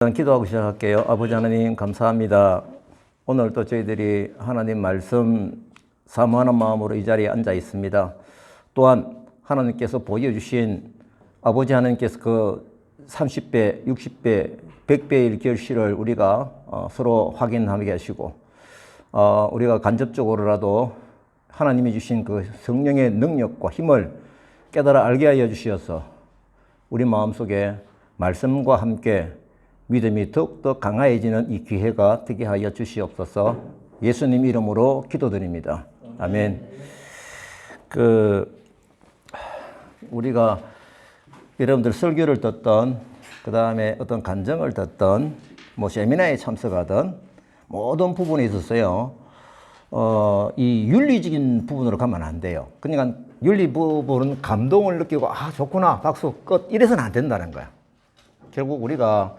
기도하고 시작할게요. 아버지 하나님 감사합니다. 오늘 또 저희들이 하나님 말씀 사모하는 마음으로 이 자리에 앉아 있습니다. 또한 하나님께서 보여주신 아버지 하나님께서 그 30배, 60배, 100배의 결실을 우리가 서로 확인하게 하시고 우리가 간접적으로라도 하나님이 주신 그 성령의 능력과 힘을 깨달아 알게 하여 주시어서 우리 마음속에 말씀과 함께 믿음이 더욱더 강해지는 이 기회가 되게 하여 주시옵소서. 예수님 이름으로 기도드립니다. 아멘. 우리가 여러분들 설교를 듣던, 그 다음에 어떤 간증을 듣던, 세미나에 참석하던 모든 부분에 있어서요, 이 윤리적인 부분으로 가면 안 돼요. 그러니까 윤리 부분은 감동을 느끼고, 좋구나, 박수, 끝, 이래서는 안 된다는 거야. 결국 우리가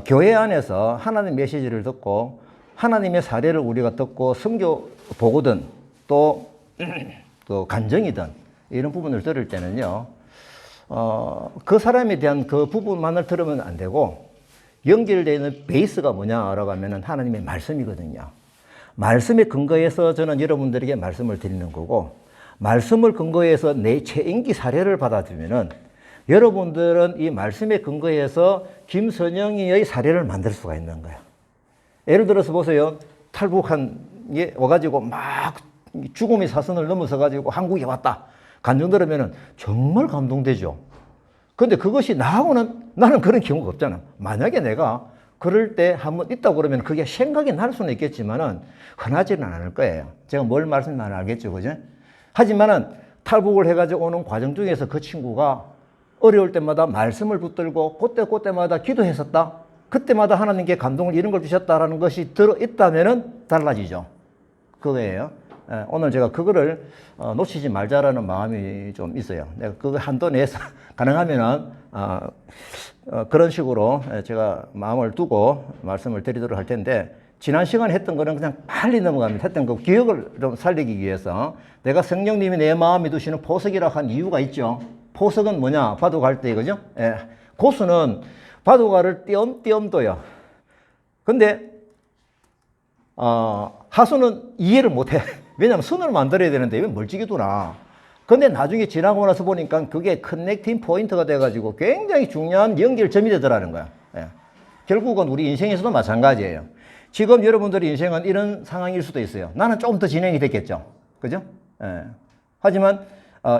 교회 안에서 하나님 메시지를 듣고 하나님의 사례를 우리가 듣고 성경 보거든 또 간증이든 이런 부분을 들을 때는요, 그 사람에 대한 그 부분만을 들으면 안 되고 연결되는 베이스가 뭐냐라고 하면은 하나님의 말씀이거든요. 말씀에 근거해서 저는 여러분들에게 말씀을 드리는 거고, 말씀을 근거해서 내 체인기 사례를 받아주면은 여러분들은 이 말씀에 근거해서 김선영이의 사례를 만들 수가 있는 거예요. 예를 들어서 보세요. 탈북한 게 와가지고 막 죽음의 사선을 넘어서가지고 한국에 왔다. 간증 들으면 정말 감동되죠. 근데 그것이 나는 그런 경우가 없잖아. 만약에 내가 그럴 때 한번 있다고 그러면 그게 생각이 날 수는 있겠지만은 흔하지는 않을 거예요. 제가 뭘 말씀하는지 알겠죠. 그죠? 하지만은 탈북을 해가지고 오는 과정 중에서 그 친구가 어려울 때마다 말씀을 붙들고 그때마다 기도했었다. 그때마다 하나님께 감동을 이런 걸 주셨다라는 것이 들어있다면 달라지죠. 그거예요. 오늘 제가 그거를 놓치지 말자라는 마음이 좀 있어요. 내가 그거 한도 내에서 가능하면은 그런 식으로 제가 마음을 두고 말씀을 드리도록 할 텐데, 지난 시간에 했던 거는 그냥 빨리 넘어갑니다. 했던 그 기억을 좀 살리기 위해서 내가 성령님이 내 마음에 두시는 보석이라고 한 이유가 있죠. 포석은 뭐냐? 바둑할 때, 그죠? 예. 고수는 바둑알을 띄엄띄엄 둬요. 근데, 하수는 이해를 못 해. 왜냐면 선을 만들어야 되는데, 왜 멀찍이 두나? 근데 나중에 지나고 나서 보니까 그게 커넥팅 포인트가 돼가지고 굉장히 중요한 연결점이 되더라는 거야. 예. 결국은 우리 인생에서도 마찬가지예요. 지금 여러분들의 인생은 이런 상황일 수도 있어요. 나는 조금 더 진행이 됐겠죠. 그죠? 예. 하지만,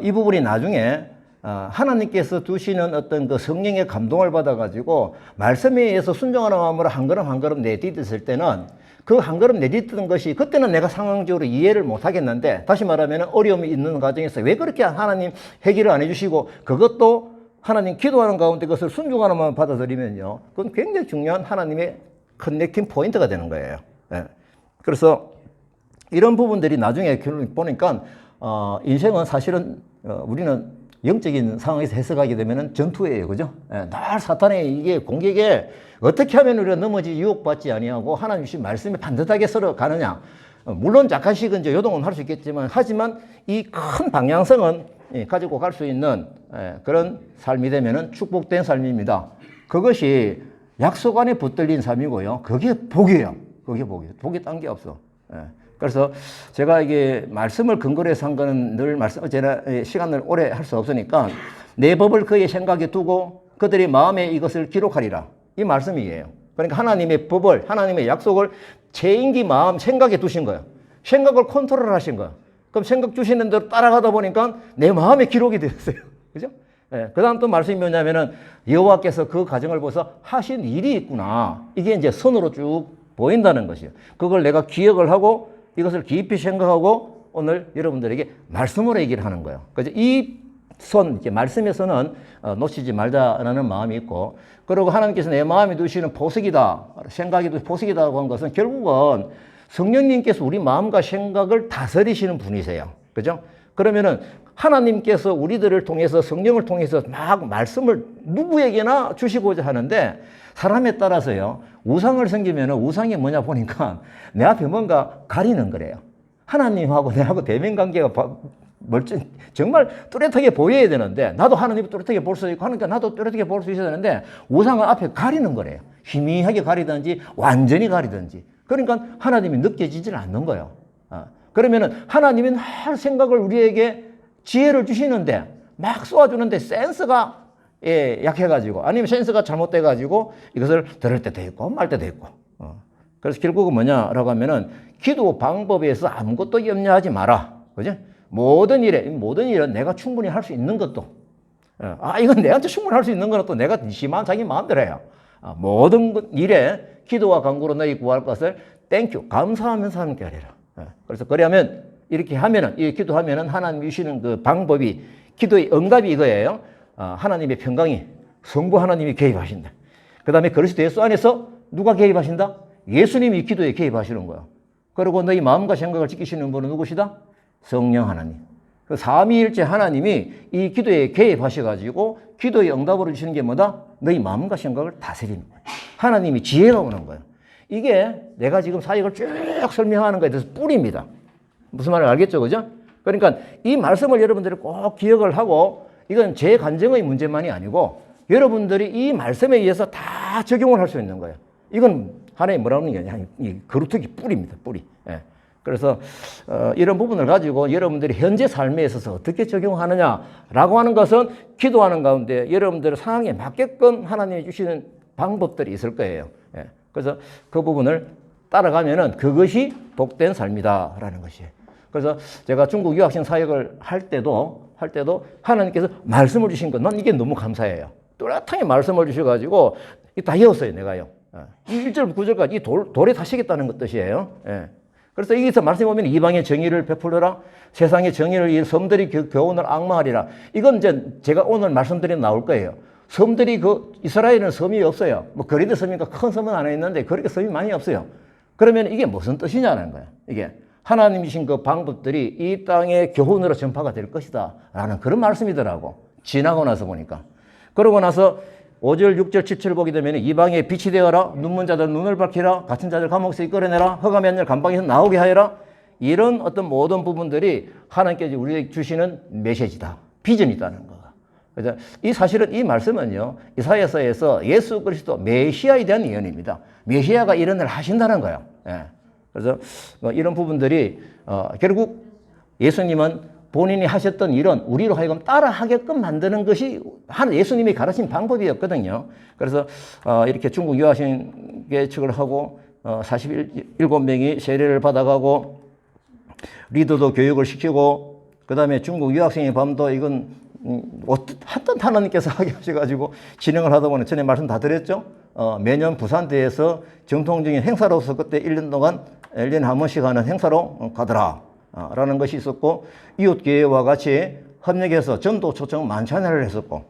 이 부분이 나중에 하나님께서 두시는 어떤 그 성령의 감동을 받아가지고 말씀에 의해서 순종하는 마음으로 한 걸음 한 걸음 내딛었을 때는 그 한 걸음 내딛던 것이, 그때는 내가 상황적으로 이해를 못 하겠는데, 다시 말하면 어려움이 있는 과정에서 왜 그렇게 하나님 해결을 안 해주시고 그것도 하나님 기도하는 가운데 그것을 순종하는 마음을 받아들이면요, 그건 굉장히 중요한 하나님의 커넥팅 포인트가 되는 거예요. 예. 그래서 이런 부분들이 나중에 보니까 인생은 사실은 우리는 영적인 상황에서 해석하게 되면 전투예요. 그죠? 예, 늘 사탄의 이게 공격에 어떻게 하면 우리가 넘어지 유혹받지 아니하고 하나님 주신 말씀에 반듯하게 서로 가느냐. 물론 약간씩은 이제 요동은 할 수 있겠지만, 하지만 이 큰 방향성은 가지고 갈 수 있는 그런 삶이 되면은 축복된 삶입니다. 그것이 약속 안에 붙들린 삶이고요. 그게 복이에요. 그게 복이에요. 복이 딴 게 없어. 예. 그래서 제가 이게 말씀을 근거로 해서 한 거는 늘 제가 시간을 오래 할 수 없으니까, 내 법을 그의 생각에 두고 그들의 마음에 이것을 기록하리라. 이 말씀이에요. 그러니까 하나님의 법을, 하나님의 약속을 체인기 마음, 생각에 두신 거예요. 생각을 컨트롤 하신 거예요. 그럼 생각 주시는 대로 따라가다 보니까 내 마음에 기록이 되었어요. 그죠? 예, 그 다음 또 말씀이 뭐냐면은 여호와께서 그 과정을 보셔서 하신 일이 있구나. 이게 이제 선으로 쭉 보인다는 것이에요. 그걸 내가 기억을 하고 이것을 깊이 생각하고 오늘 여러분들에게 말씀으로 얘기를 하는 거예요. 그래서 이 말씀에서는 놓치지 말자라는 마음이 있고, 그리고 하나님께서 내 마음에 두시는 보석이다, 생각이 보석이다고 한 것은 결국은 성령님께서 우리 마음과 생각을 다스리시는 분이세요. 그죠? 그러면은 하나님께서 우리들을 통해서, 성령을 통해서 막 말씀을 누구에게나 주시고자 하는데, 사람에 따라서요, 우상을 섬기면 우상이 뭐냐 보니까 내 앞에 뭔가 가리는 거래요. 하나님하고 내하고 대면 관계가 정말 뚜렷하게 보여야 되는데, 나도 하나님을 뚜렷하게 볼 수 있고 하니까 나도 뚜렷하게 볼 수 있어야 되는데, 우상은 앞에 가리는 거래요. 희미하게 가리든지 완전히 가리든지. 그러니까 하나님이 느껴지질 않는 거예요. 그러면은 하나님이 할 생각을 우리에게 지혜를 주시는데 막 쏘아주는데 센스가 약해가지고 아니면 센스가 잘못돼가지고 이것을 들을 때도 있고 말 때도 있고. 그래서 결국은 뭐냐라고 하면은 기도 방법에서 아무것도 염려하지 마라. 그죠? 모든 일은 내가 충분히 할 수 있는 것도. 이건 내한테 충분히 할 수 있는 것도 내가 심한 자기 마음대로 해요. 모든 일에 기도와 간구로 너희 구할 것을 땡큐 감사하면서 함께 하리라. 그래서 그러면 이렇게 하면은 이 기도하면은 하나님 주시는 그 방법이 기도의 응답이 이거예요. 하나님의 평강이 성부 하나님이 개입하신다. 그다음에 그리스도 예수 안에서 누가 개입하신다? 예수님이 기도에 개입하시는 거예요. 그리고 너희 마음과 생각을 지키시는 분은 누구시다? 성령 하나님. 그 삼위일체 하나님이 이 기도에 개입하셔가지고 기도의 응답으로 주시는 게 뭐다? 너희 마음과 생각을 다스리는 거예요. 하나님이 지혜가 오는 거예요. 이게 내가 지금 사역을 쭉 설명하는 것에 대해서 뿌리입니다. 무슨 말인지 알겠죠? 그죠? 그러니까 이 말씀을 여러분들이 꼭 기억을 하고 이건 제 간증의 문제만이 아니고 여러분들이 이 말씀에 의해서 다 적용을 할 수 있는 거예요. 이건 하나님 뭐라는 게 아니라 이 거루터기 뿌리입니다. 뿌리. 그래서 이런 부분을 가지고 여러분들이 현재 삶에 있어서 어떻게 적용하느냐라고 하는 것은 기도하는 가운데 여러분들의 상황에 맞게끔 하나님이 주시는 방법들이 있을 거예요. 그래서 그 부분을 따라가면은 그것이 복된 삶이다라는 것이에요. 그래서 제가 중국 유학생 사역을 할 때도 하나님께서 말씀을 주신 것, 난 이게 너무 감사해요. 뚜렷하게 말씀을 주셔가지고 다 외웠어요, 내가요. 이 1절, 9절까지 이 돌에 다시겠다는 뜻이에요. 그래서 여기서 말씀해 보면 이방의 정의를 베풀어라. 세상의 정의를 위해 섬들이 교훈을 앙망하리라. 이건 이제 제가 오늘 말씀드린 나올 거예요. 섬들이 이스라엘은 섬이 없어요. 뭐 거리대 섬이니까 큰 섬은 하나 있는데 그렇게 섬이 많이 없어요. 그러면 이게 무슨 뜻이냐는 거예요. 이게 하나님이 주신 그 방법들이 이 땅의 교훈으로 전파가 될 것이다 라는 그런 말씀이더라고. 지나고 나서 보니까. 그러고 나서 5절, 6절, 7절 보게 되면 이방에 빛이 되어라. 눈먼 자들 눈을 밝히라. 갇힌 자들 감옥에서 이끌어내라. 흑암의 열 감방에서 나오게 하여라. 이런 어떤 모든 부분들이 하나님께서 우리에게 주시는 메시지다. 비전이 있다는 거. 그래서 이 사실은 이 말씀은요. 이사야서에서 예수 그리스도 메시아에 대한 예언입니다. 메시아가 이런 일을 하신다는 거예요. 그래서 이런 부분들이 결국 예수님은 본인이 하셨던 일은 우리로 하여금 따라하게끔 만드는 것이 예수님이 가르친 방법이었거든요. 그래서 이렇게 중국 유학생 개척을 하고 47명이 세례를 받아가고 리더도 교육을 시키고 그다음에 중국 유학생의 밤도 이건 어떤 하나님께서 하게 하셔가지고 진행을 하다 보니 전에 말씀 다 드렸죠. 매년 부산대에서 정통적인 행사로서 그때 1년 동안 1년에 한 번씩 하는 행사로 가더라 라는 것이 있었고 이웃교회와 같이 협력해서 전도 초청 만찬회를 했었고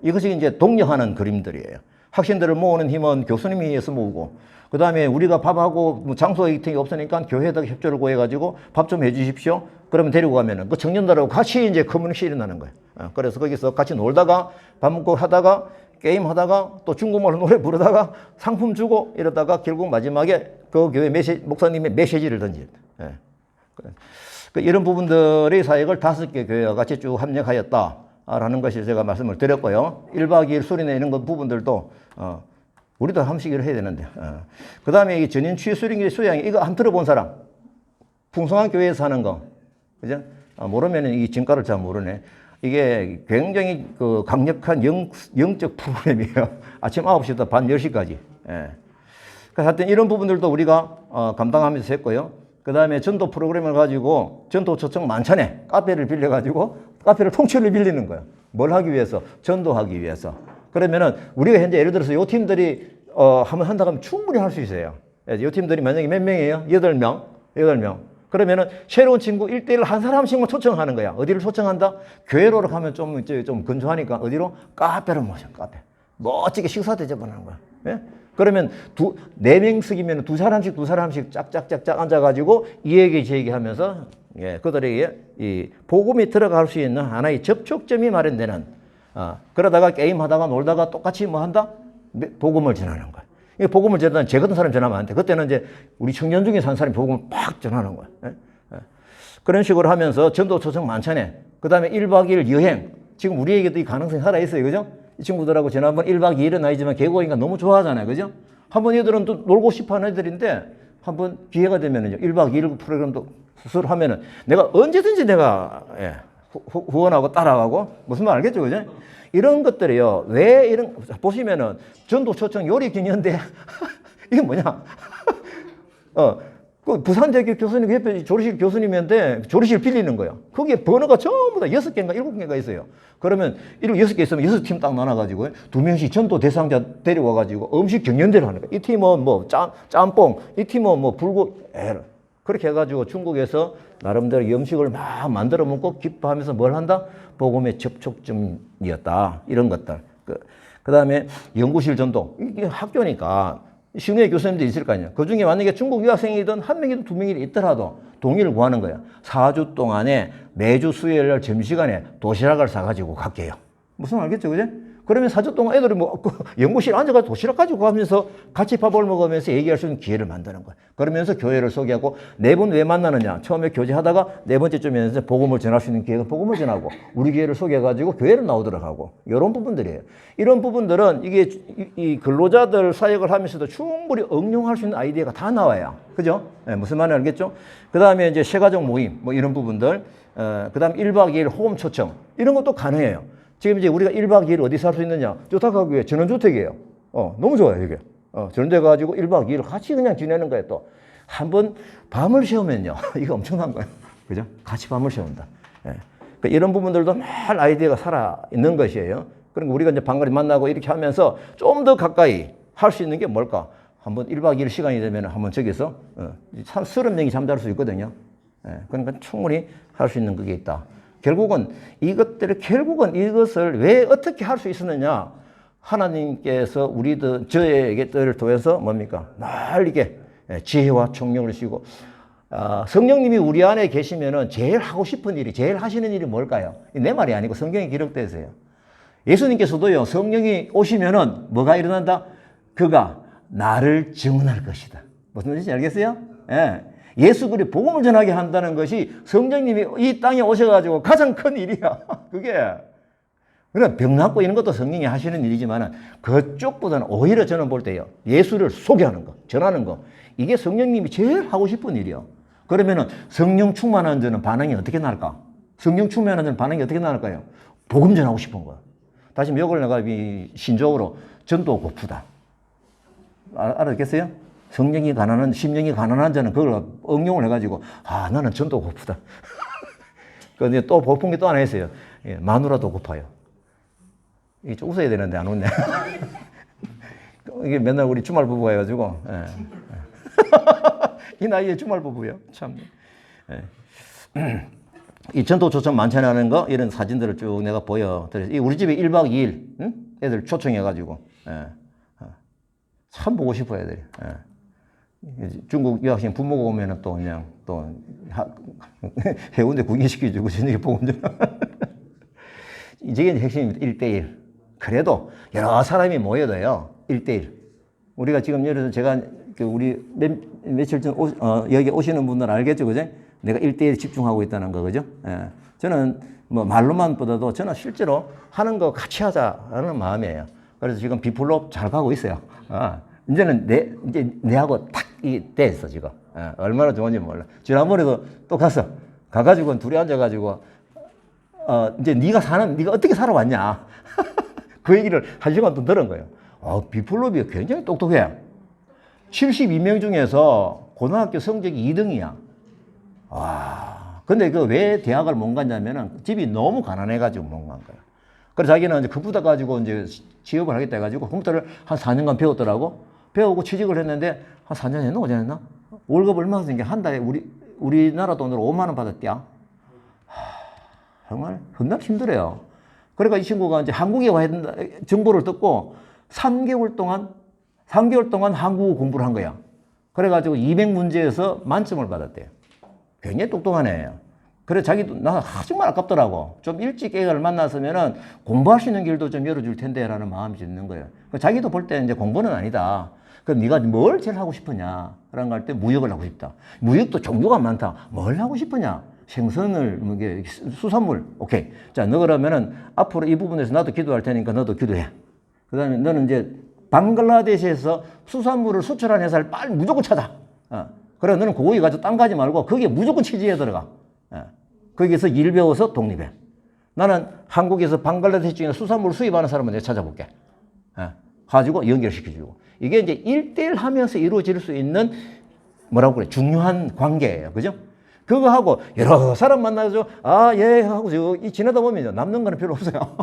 이것이 이제 독려하는 그림들이에요. 학생들을 모으는 힘은 교수님이 위해서 모으고 그 다음에 우리가 밥하고 뭐 장소 이팅이 없으니까 교회에다가 협조를 구해가지고 밥 좀 해주십시오. 그러면 데리고 가면은 그 청년들하고 같이 이제 커뮤니케이션이 일어나는 거예요. 그래서 거기서 같이 놀다가 밥 먹고 하다가 게임 하다가 또 중국말로 노래 부르다가 상품 주고 이러다가 결국 마지막에 그 교회 목사님의 메시지를 던집니다. 이런 부분들의 사역을 5개 교회와 같이 쭉 합력하였다라는 것이 제가 말씀을 드렸고요. 1박 2일 수련회 이런 부분들도 우리도 한 번씩 해야 되는데. 그 다음에 이 전인 취 수련회 수양이 이거 한 들어본 사람? 풍성한 교회에서 하는 거. 그죠? 모르면 이 진가를 잘 모르네. 이게 굉장히 그 강력한 영적 프로그램이에요. 아침 9시부터 밤 10시까지. 그래서 하여튼 이런 부분들도 우리가 감당하면서 했고요. 그 다음에 전도 프로그램을 가지고 전도 초청 만찬에 카페를 빌려가지고 카페를 통째로 빌리는 거예요. 뭘 하기 위해서? 전도하기 위해서. 그러면은 우리가 현재 예를 들어서 요 팀들이 한번 한다고 하면 충분히 할 수 있어요. 요 팀들이 만약에 몇 명이에요? 8명. 그러면은 새로운 친구 1대1 한 사람씩만 초청하는 거야. 어디를 초청한다? 교회로 가면 좀 근조하니까 어디로? 카페로 모셔, 카페. 멋지게 식사 대접하는 거야. 예? 그러면 4명씩이면 두 사람씩 짝짝짝짝 앉아가지고 이 얘기 저 얘기 하면서 그들에게 이 복음이 들어갈 수 있는 하나의 접촉점이 마련되는 그러다가 게임하다가 놀다가 똑같이 뭐 한다? 복음을 전하는 거야. 복음을 전하면 제 같은 사람 전하면 안 돼. 그때는 이제 우리 청년 중에 산 사람이 복음을 팍 전하는 거야. 그런 식으로 하면서 전도 초청 만찬에 그 다음에 1박 2일 여행. 지금 우리에게도 이 가능성이 살아있어요. 그죠? 이 친구들하고 지난번 1박 2일은 아니지만 계곡이니까 너무 좋아하잖아요. 그죠? 한번 얘들은 또 놀고 싶어 하는 애들인데 한번 기회가 되면은요. 1박 2일 프로그램도 수술 하면은 내가 언제든지 내가 예, 후원하고 따라가고 무슨 말 알겠죠? 그죠? 이런 것들이요. 왜 이런 보시면은 전도 초청 요리 기념대 이게 뭐냐? 그 부산대학교 교수님 옆에 조리실 교수님인데 조리실 빌리는 거예요. 거기에 번호가 전부 다 6개인가 7개가 있어요. 그러면 6개 있으면 6팀 딱 나눠가지고 2명씩 전도 대상자 데려와가지고 음식 경연대를 하는 거예요. 이 팀은 뭐 짬뽕, 이 팀은 뭐 그렇게 해가지고 중국에서 나름대로 음식을 막 만들어 먹고 기뻐하면서 뭘 한다? 복음의 접촉점이었다. 이런 것들. 그 다음에 연구실 전도. 이게 학교니까 시흥회 교수님도 있을 거 아니에요. 그 중에 만약에 중국 유학생이든 한 명이든 두 명이든 있더라도 동의를 구하는 거예요. 4주 동안에 매주 수요일날 점심시간에 도시락을 사가지고 갈게요. 무슨 말 알겠죠? 그죠? 그러면 4주 동안 애들이 뭐 연구실에 앉아가지고 도시락 가지고 가면서 같이 밥을 먹으면서 얘기할 수 있는 기회를 만드는 거예요. 그러면서 교회를 소개하고 네 번 왜 만나느냐. 처음에 교제하다가 네 번째쯤에서 복음을 전할 수 있는 기회가 복음을 전하고 우리 교회를 소개해가지고 교회를 나오도록 하고 이런 부분들이에요. 이런 부분들은 이게 이 근로자들 사역을 하면서도 충분히 응용할 수 있는 아이디어가 다 나와요. 그죠? 네, 무슨 말인지 알겠죠? 그 다음에 이제 세가족 모임 뭐 이런 부분들 그 다음 1박 2일 호흡 초청 이런 것도 가능해요. 지금 이제 우리가 1박 2일 어디서 할 수 있느냐? 조탁하고에 전원주택이에요. 너무 좋아요, 이게. 전원주택 가지고 1박 2일 같이 그냥 지내는 거예요, 또. 한번 밤을 새우면요. 이거 엄청난 거예요. 그죠? 같이 밤을 새운다. 예. 그러니까 이런 부분들도 늘 아이디어가 살아있는 것이에요. 그러니까 우리가 이제 방거리 만나고 이렇게 하면서 좀 더 가까이 할 수 있는 게 뭘까? 한번 1박 2일 시간이 되면 한번 저기서 30명이 잠잘 수 있거든요. 예. 그러니까 충분히 할 수 있는 그게 있다. 결국은 이것을 왜 어떻게 할 수 있었느냐? 하나님께서 저에게를 통해서 뭡니까? 늘 이게 지혜와 총력을 주시고, 성령님이 우리 안에 계시면은 제일 하고 싶은 일이, 제일 하시는 일이 뭘까요? 내 말이 아니고 성경에 기록되어 있어요. 예수님께서도요, 성령이 오시면은 뭐가 일어난다? 그가 나를 증언할 것이다. 무슨 뜻인지 알겠어요? 예. 예수 그리스도의 복음을 전하게 한다는 것이 성령님이 이 땅에 오셔가지고 가장 큰 일이야. 그게. 그러나 병 낫고 이런 것도 성령이 하시는 일이지만 그쪽보다는 오히려 저는 볼 때요. 예수를 소개하는 거, 전하는 거. 이게 성령님이 제일 하고 싶은 일이요. 그러면은 성령 충만한 자는 반응이 어떻게 날까? 성령 충만한 자는 반응이 어떻게 날까요? 복음 전하고 싶은 거야. 다시 이걸 내가 신조어로 전도 고프다. 알았겠어요? 성령이 가난한, 심령이 가난한 자는 그걸 응용을 해가지고, 나는 전도 고프다. 근데 또 고픈 게 또 하나 있어요. 예, 마누라도 고파요. 이게 좀 웃어야 되는데 안 웃네. 이게 맨날 우리 주말 부부가 해가지고, 예. 이 나이에 주말 부부요. 참. 예. 이 전도 초청 만찬하는 거, 이런 사진들을 쭉 내가 보여드렸어요. 우리 집에 1박 2일, 응? 애들 초청해가지고, 예. 참 보고 싶어요, 애들이. 예. 중국 유학생 부모가 오면은 또 그냥 또 해운대 구경시켜주고 저녁에 보고 이게 핵심입니다. 1대1. 그래도 여러 사람이 모여도요. 1대1. 우리가 지금 예를 들어서 제가 우리 며칠 전 여기 오시는 분들 알겠죠, 그죠? 내가 1대1 집중하고 있다는 거, 그죠? 예. 저는 뭐 말로만 보다도 저는 실제로 하는 거 같이 하자라는 마음이에요. 그래서 지금 비플롭 잘 가고 있어요. 이제는 내하고 탁 됐어, 지금. 얼마나 좋은지 몰라. 지난번에도 또 가가지고 둘이 앉아가지고, 이제 네가 어떻게 살아왔냐. 그 얘기를 1시간 또 들은 거예요. 비플롭이 굉장히 똑똑해. 72명 중에서 고등학교 성적이 2등이야. 근데 왜 대학을 못 갔냐면은 집이 너무 가난해가지고 못 간 거야. 그래서 자기는 이제 그부터 가지고 이제 취업을 하겠다 해가지고 컴퓨터를 한 4년간 배웠더라고. 배우고 취직을 했는데 한 4년 했나 5년 했나? 월급 얼마 받은 게 한 달에 우리나라 돈으로 5만 원 받았대요. 정말 겁나 힘들어요. 그러니까 이 친구가 이제 한국에 와야 된다 정보를 듣고 3개월 동안 한국어 공부를 한 거야. 그래가지고 200문제에서 만점을 받았대요. 굉장히 똑똑한 애예요. 그래 자기도 나 정말 아깝더라고. 좀 일찍 애를 만났으면은 공부할 수 있는 길도 좀 열어줄 텐데라는 마음이 드는 거예요. 자기도 볼 때 이제 공부는 아니다. 그럼 네가 뭘 제일 하고 싶으냐? 라는 거 할 때 무역을 하고 싶다. 무역도 종류가 많다. 뭘 하고 싶으냐? 생선을, 수산물. 오케이. 자, 너 그러면은 앞으로 이 부분에서 나도 기도할 테니까 너도 기도해. 그 다음에 너는 이제 방글라데시에서 수산물을 수출한 회사를 빨리 무조건 찾아. 그래, 너는 고기 가지고 딴 가지 말고 거기에 무조건 취직해 들어가. 거기서 일 배워서 독립해. 나는 한국에서 방글라데시 중에 수산물 수입하는 사람을 내가 찾아볼게. 가지고 연결시켜주고. 이게 이제 1대1 하면서 이루어질 수 있는 뭐라고 그래? 중요한 관계예요. 그죠? 그거 하고 여러 사람 만나서 아, 예, 하고 지내다 보면 남는 거는 별로 없어요.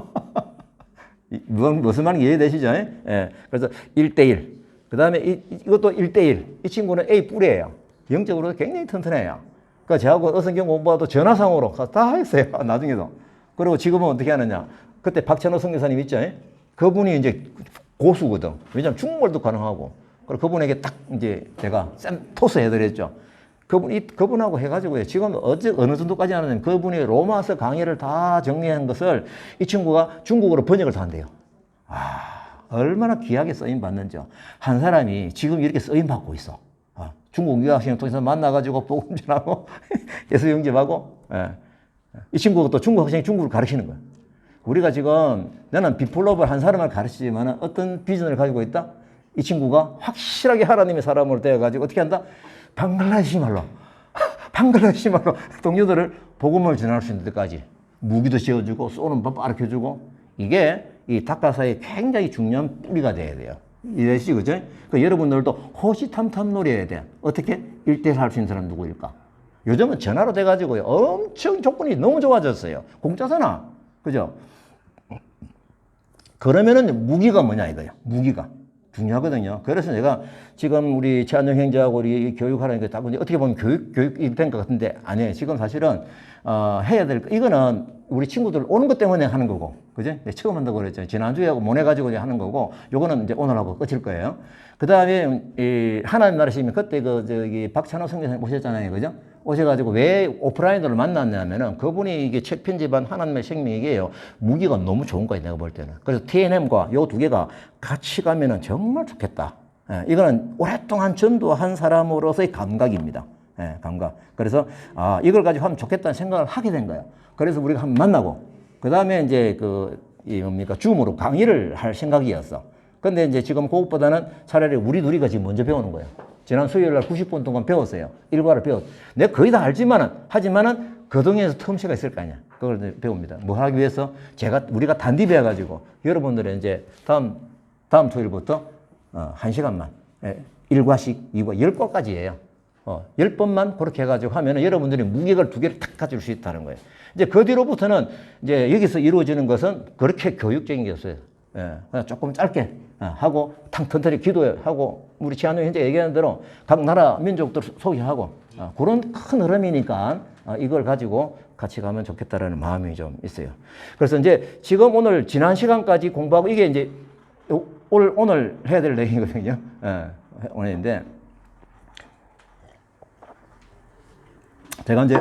무슨 말인지 이해되시죠? 예. 그래서 1대1. 그 다음에 이것도 1대1. 이 친구는 A 뿌리예요. 영적으로 굉장히 튼튼해요. 그러니까 저하고 어선경 공부와도 전화상으로 다 했어요. 나중에도. 그리고 지금은 어떻게 하느냐. 그때 박찬호 선교사님 있죠? 그분이 이제 고수거든. 왜냐면 중국말도 가능하고. 그리고 그분에게 딱 이제 제가 토스 해드렸죠. 그분하고 해가지고요. 지금 어느 정도까지 하느냐면 그분이 로마서 강의를 다 정리한 것을 이 친구가 중국어로 번역을 다 한대요. 얼마나 귀하게 쓰임 받는지요. 한 사람이 지금 이렇게 쓰임 받고 있어. 중국 유학생을 통해서 만나가지고 복음 전하고 예수 영접하고. 이 친구가 또 중국 학생이 중국을 가르치는 거야. 우리가 지금 나는 비폴로벌 한 사람을 가르치지만 어떤 비전을 가지고 있다? 이 친구가 확실하게 하나님의 사람으로 되어가지고 어떻게 한다? 방글라데시 말로 동료들을 복음을 전할 수 있는 데까지 무기도 씌워주고 쏘는 법 가르쳐주고 이게 이 닭가사의 굉장히 중요한 뿌리가 돼야 돼요. 이해되시죠? 그죠? 그러니까 여러분들도 호시탐탐 노려야 돼. 어떻게 1대1 할 수 있는 사람 누구일까? 요즘은 전화로 돼가지고요. 엄청 조건이 너무 좋아졌어요. 공짜잖아. 그죠? 그러면은 무기가 뭐냐 이거야. 무기가. 중요하거든요. 그래서 제가 지금 우리 최한영 형제하고 우리 교육하라는 게 딱 어떻게 보면 교육이 된 것 같은데 아니에요. 지금 사실은 해야 될 거 이거는 우리 친구들 오는 것 때문에 하는 거고, 그죠? 처음 한다고 그랬죠. 지난주에 하고 모내 가지고 하는 거고, 요거는 이제 오늘 하고 끝일 거예요. 그 다음에 이 하나님 나라시면 그때 저기 박찬호 선교사님 오셨잖아요, 그죠? 오셔가지고 왜 오프라인으로 만났냐면은 그분이 이게 책 편집한 하나님의 생명이게요. 무기가 너무 좋은 거예요, 내가 볼 때는. 그래서 TNM과 요 두 개가 같이 가면은 정말 좋겠다. 이거는 오랫동안 전도한 사람으로서의 감각입니다. 감각. 그래서 이걸 가지고 하면 좋겠다는 생각을 하게 된 거예요. 그래서 우리가 한번 만나고 그 다음에 이제 줌으로 강의를 할 생각이었어. 근데 이제 지금 그것보다는 차라리 우리 둘이가 지금 먼저 배우는 거예요. 지난 수요일 날 90분 동안 배웠어요. 일과를 배웠어요. 내가 거의 다 하지만은 그 동에서 틈새가 있을 거 아니야. 그걸 배웁니다. 뭐 하기 위해서 우리가 단디 배워가지고 여러분들은 이제 다음 토요일부터 1시간만 1과씩 2과 10과까지예요. 10번만 그렇게 해가지고 하면은 여러분들이 무게를 2개를 탁 가질 수 있다는 거예요. 이제 그 뒤로부터는 이제 여기서 이루어지는 것은 그렇게 교육적인 게 없어요. 그냥 조금 짧게 하고 탕턴터리 기도하고 우리 지한우 현재 얘기하는 대로 각 나라 민족들 소개하고 그런 큰 흐름이니까 이걸 가지고 같이 가면 좋겠다라는 마음이 좀 있어요. 그래서 이제 지금 오늘 지난 시간까지 공부하고 이게 이제 오늘 해야 될 내용이거든요. 오늘인데 제가 이제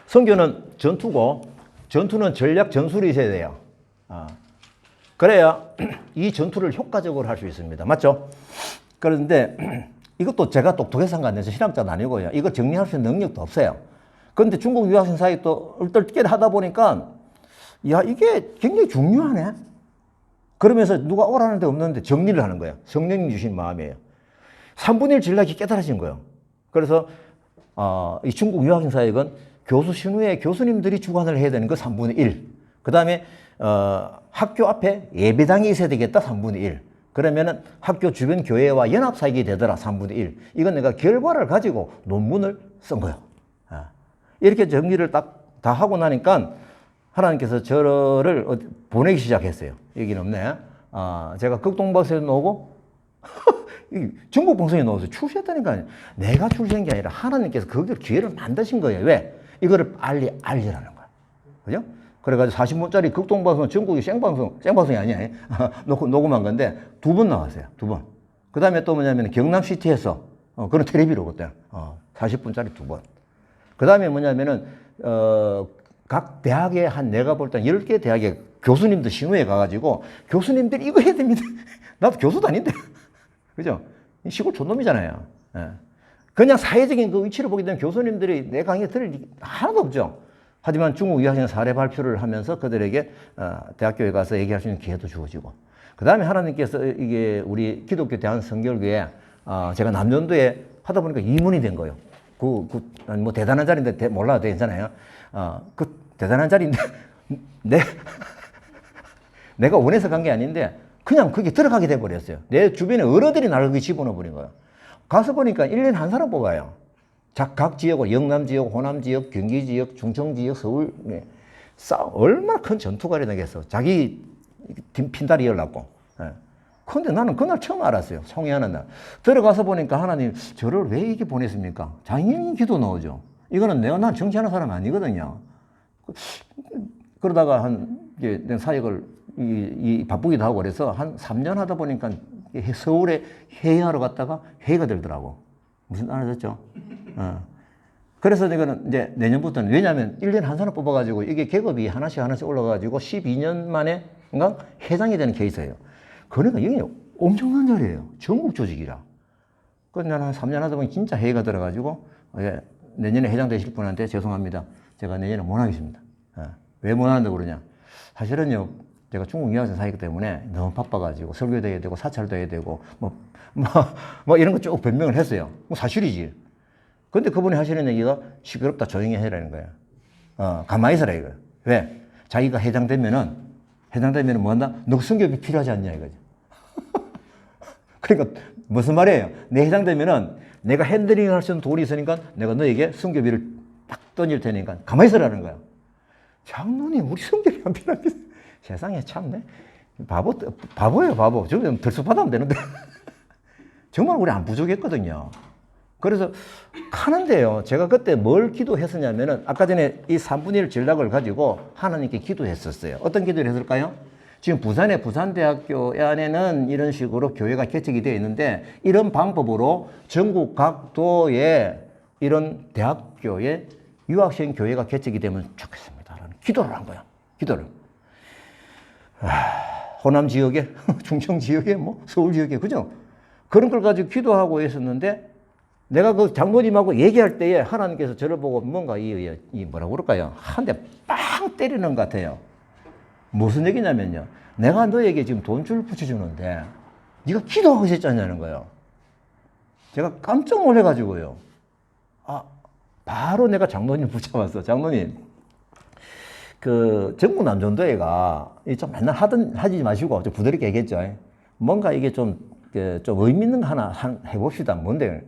선교는 전투고 전투는 전략 전술이 있어야 돼요. 그래야 이 전투를 효과적으로 할 수 있습니다. 맞죠? 그런데 이것도 제가 똑똑해서 한 거 아니에요. 신학자도 아니고요. 이거 정리할 수 있는 능력도 없어요. 그런데 중국 유학생 사이 또 얼떨결에 하다 보니까 야 이게 굉장히 중요하네. 그러면서 누가 오라는 데 없는데 정리를 하는 거예요. 성령님 주신 마음이에요. 3분의 1 전략이 깨달아진 거예요. 그래서 이 중국 유학생 사역은 교수 신우에 교수님들이 주관을 해야 되는 거 3분의 1. 그 다음에 학교 앞에 예배당이 있어야 되겠다 3분의 1. 그러면은 학교 주변 교회와 연합사역이 되더라 3분의 1. 이건 내가 결과를 가지고 논문을 쓴 거예요. 이렇게 정리를 딱 다 하고 나니까 하나님께서 저를 보내기 시작했어요. 여기는 없네. 제가 극동방송에 나오고 전국 방송에 나와서 출세했다니까요. 내가 출세한 게 아니라 하나님께서 거기를 기회를 만드신 거예요. 왜? 이거를 빨리 알리라는 거야. 그죠? 그래가지고 40분짜리 극동방송 전국이 생방송이 아니야. 녹음한 건데 2번 나왔어요. 2번. 그 다음에 또 뭐냐면 경남시티에서 그런 텔레비로 그때 40분짜리 2번. 그 다음에 뭐냐면은 각 대학에 내가 볼 때 10개 대학에 교수님들 신우에 가가지고 교수님들이 이거 해야 됩니다. 나도 교수도 아닌데. 그죠? 시골 촌놈이잖아요. 그냥 사회적인 그 위치를 보게 되면 교수님들이 내 강의 들을 일이 하나도 없죠. 하지만 중국 유학생 사례 발표를 하면서 그들에게 대학교에 가서 얘기할 수 있는 기회도 주어지고, 그 다음에 하나님께서 이게 우리 기독교 대한성결교회 제가 남전도에 하다 보니까 이문이 된 거예요. 뭐 대단한 자리인데 몰라도 괜찮아요. 그 대단한 자리인데 내가 원해서 간 게 아닌데 그냥 그게 들어가게 돼 버렸어요. 내 주변에 어른들이 나를 거기 집어넣어 버린 거예요. 가서 보니까 1년에 한 사람 뽑아요. 각 지역으로 영남 지역, 호남 지역, 경기 지역, 충청 지역, 서울. 네. 얼마나 큰 전투가 일어나겠어. 자기 핀다리 열났고. 네. 근데 나는 그날 처음 알았어요. 총회하는 날. 들어가서 보니까 하나님 저를 왜 이렇게 보냈습니까? 당연히 기도 나오죠. 이거는 난 정치하는 사람 아니거든요. 그러다가 내 사역을 바쁘기도 하고 그래서 한 3년 하다 보니까 서울에 회의하러 갔다가 회의가 되더라고. 무슨 말 하셨죠? 그래서 이거는 이제 내년부터는, 왜냐하면 1년에 한 사람 뽑아가지고 이게 계급이 하나씩 올라가가지고 12년 만에 회장이 되는 케이스예요. 그러니까 이게 엄청난 자리예요. 전국 조직이라. 그래서 나는 한 3년 하다 보니 진짜 회의가 들어가지고, 내년에 회장 되실 분한테 죄송합니다. 제가 내년에 못 하겠습니다. 왜 못 한다고 그러냐. 사실은요, 제가 중국 유학생 사이기 때문에 너무 바빠가지고 설교도 해야 되고 사찰도 해야 되고 뭐 이런 거 쭉 변명을 했어요. 뭐 사실이지. 근데 그분이 하시는 얘기가 시끄럽다, 조용히 해라는 거예요. 가만히 있어라 이거예요. 왜? 자기가 회장 되면은 뭐 한다? 너 성교비 필요하지 않냐 이거죠. 그러니까 무슨 말이에요? 내 회장 되면은 내가 핸들링 할 수 있는 돈이 있으니까 내가 너에게 성교비를 딱 던질 테니까 가만히 있으라는 거야. 장로님, 우리 성교비 안 필요합니다. 세상에 참네. 바보예요, 바보. 좀 들쑥받으면 되는데. 정말 우리 안 부족했거든요. 그래서 하는데요. 제가 그때 뭘 기도했었냐면은, 아까 전에 이 3분의 1 전략을 가지고 하나님께 기도했었어요. 어떤 기도를 했을까요? 지금 부산의 부산대학교 안에는 이런 식으로 교회가 개척이 되어 있는데, 이런 방법으로 전국 각 도에 이런 대학교에 유학생 교회가 개척이 되면 좋겠습니다. 라는 기도를 한 거야. 기도를. 호남 지역에, 충청 지역에, 뭐 서울 지역에, 그죠? 그런 걸 가지고 기도하고 있었는데, 내가 그 장로님하고 얘기할 때에 하나님께서 저를 보고 뭔가 이 뭐라고 그럴까요? 한 대 빵 때리는 것 같아요. 무슨 얘기냐면요. 내가 너에게 지금 돈줄 붙여주는데 네가 기도하고 있었잖냐는 거예요. 제가 깜짝 놀래가지고요. 바로 내가 장로님 붙잡았어. 장로님, 그 전국 남전도회가 좀 맨날 하지 마시고 좀 부드럽게 얘기했죠. 뭔가 이게 좀 의미 있는 거 하나 해봅시다. 뭔데?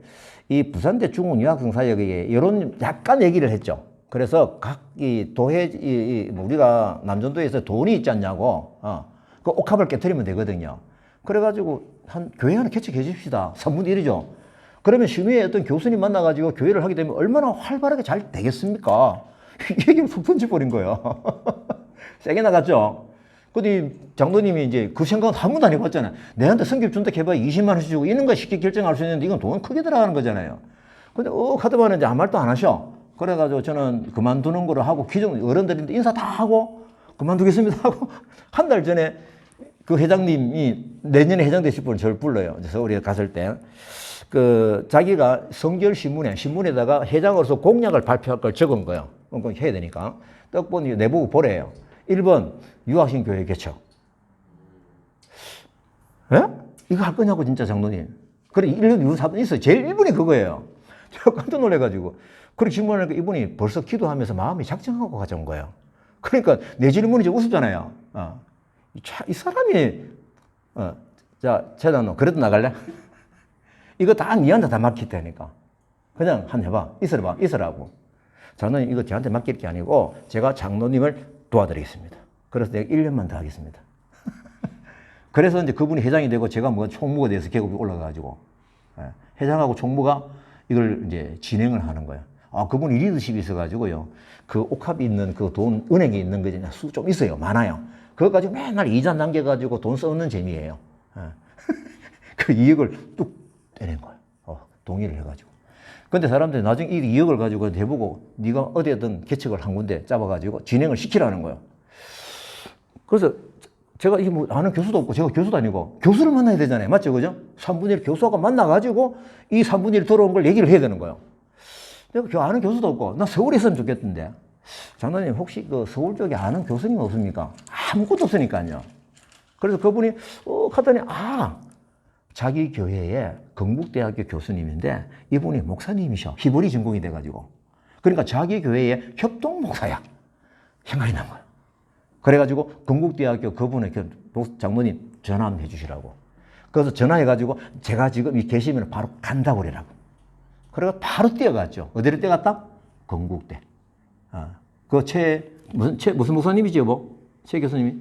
이 부산대 중국 유학생 사역에 이런 약간 얘기를 했죠. 그래서 각 이 도회, 우리가 남전도에서 돈이 있지 않냐고, 그 옥합을 깨트리면 되거든요. 그래가지고 교회 하나 개척해 줍시다. 3분의 1이죠. 그러면 심의에 어떤 교수님 만나가지고 교회를 하게 되면 얼마나 활발하게 잘 되겠습니까? 이 얘기를 푹 던져버린 거예요. 세게 나갔죠. 근데 장로님이 이제 그 생각은 한 번도 안 해봤잖아요. 내한테 성교 준다 해봐야 20만 원씩 주고 이런 거 쉽게 결정할 수 있는데 이건 돈 크게 들어가는 거잖아요. 근데 하더만은 이제 아무 말도 안 하셔. 그래가지고 저는 그만두는 거를 하고 기존 어른들인데 인사 다 하고 그만두겠습니다 하고 한 달 전에 그 회장님이 내년에 회장 되실 분을 저를 불러요. 서울에 갔을 때. 자기가 성결 신문에다가 회장으로서 공약을 발표할 걸 적은 거예요. 그건 해야 되니까. 딱 보니 내보고 보래요. 1번, 유학생 교회 개척. 예? 이거 할 거냐고, 진짜 장로님. 그래, 1년 이후 4번 있어요. 제일 1번이 그거예요. 제가 깜짝 놀래가지고. 그렇게 질문하니까 이분이 벌써 기도하면서 마음이 작정하고 가져온 거예요. 그러니까 내 질문이 좀 우습잖아요. 이 사람이, 자, 재단노, 그래도 나갈래? 이거 다 니한테 다 맡겼다니까. 그냥 한 해봐. 있으라고. 저는 이거 저한테 맡길 게 아니고 제가 장로님을 도와드리겠습니다. 그래서 내가 1년만 더 하겠습니다. 그래서 이제 그분이 회장이 되고 제가 뭐 총무가 돼서 계급이 올라가가지고 회장하고 총무가 이걸 이제 진행을 하는 거예요. 그분이 리더십이 있어가지고요. 그 옥합이 있는 그 돈, 은행에 있는 거 좀 있어요. 많아요. 그거 가지고 맨날 이자 남겨가지고 돈 써는 재미예요. 그 이익을 뚝 떼낸 거예요. 동의를 해가지고. 근데 사람들이 나중에 이 2억을 가지고 대보고 네가 어디에든 개척을 한 군데 잡아가지고 진행을 시키라는 거예요. 그래서 제가 이게 뭐 아는 교수도 없고 제가 교수도 아니고 교수를 만나야 되잖아요. 맞죠? 그죠? 3분의 1 교수하고 만나가지고 이 3분의 1 들어온 걸 얘기를 해야 되는 거예요. 내가 아는 교수도 없고 나 서울에 있으면 좋겠던데 장로님 혹시 그 서울 쪽에 아는 교수님 없습니까? 아무것도 없으니까요. 그래서 그분이 하더니 자기 교회에 건국대학교 교수님인데 이분이 목사님이셔. 히브리 전공이 돼가지고. 그러니까 자기 교회에 협동 목사야. 생각이 난 거야. 그래가지고 건국대학교 그분의 장모님 전화 한번 해주시라고. 그래서 전화해가지고 제가 지금 이 계시면 바로 간다고 그러라고. 그래가 바로 뛰어갔죠. 어디를 뛰어갔다? 건국대. 무슨 목사님이지, 여보? 최 교수님이?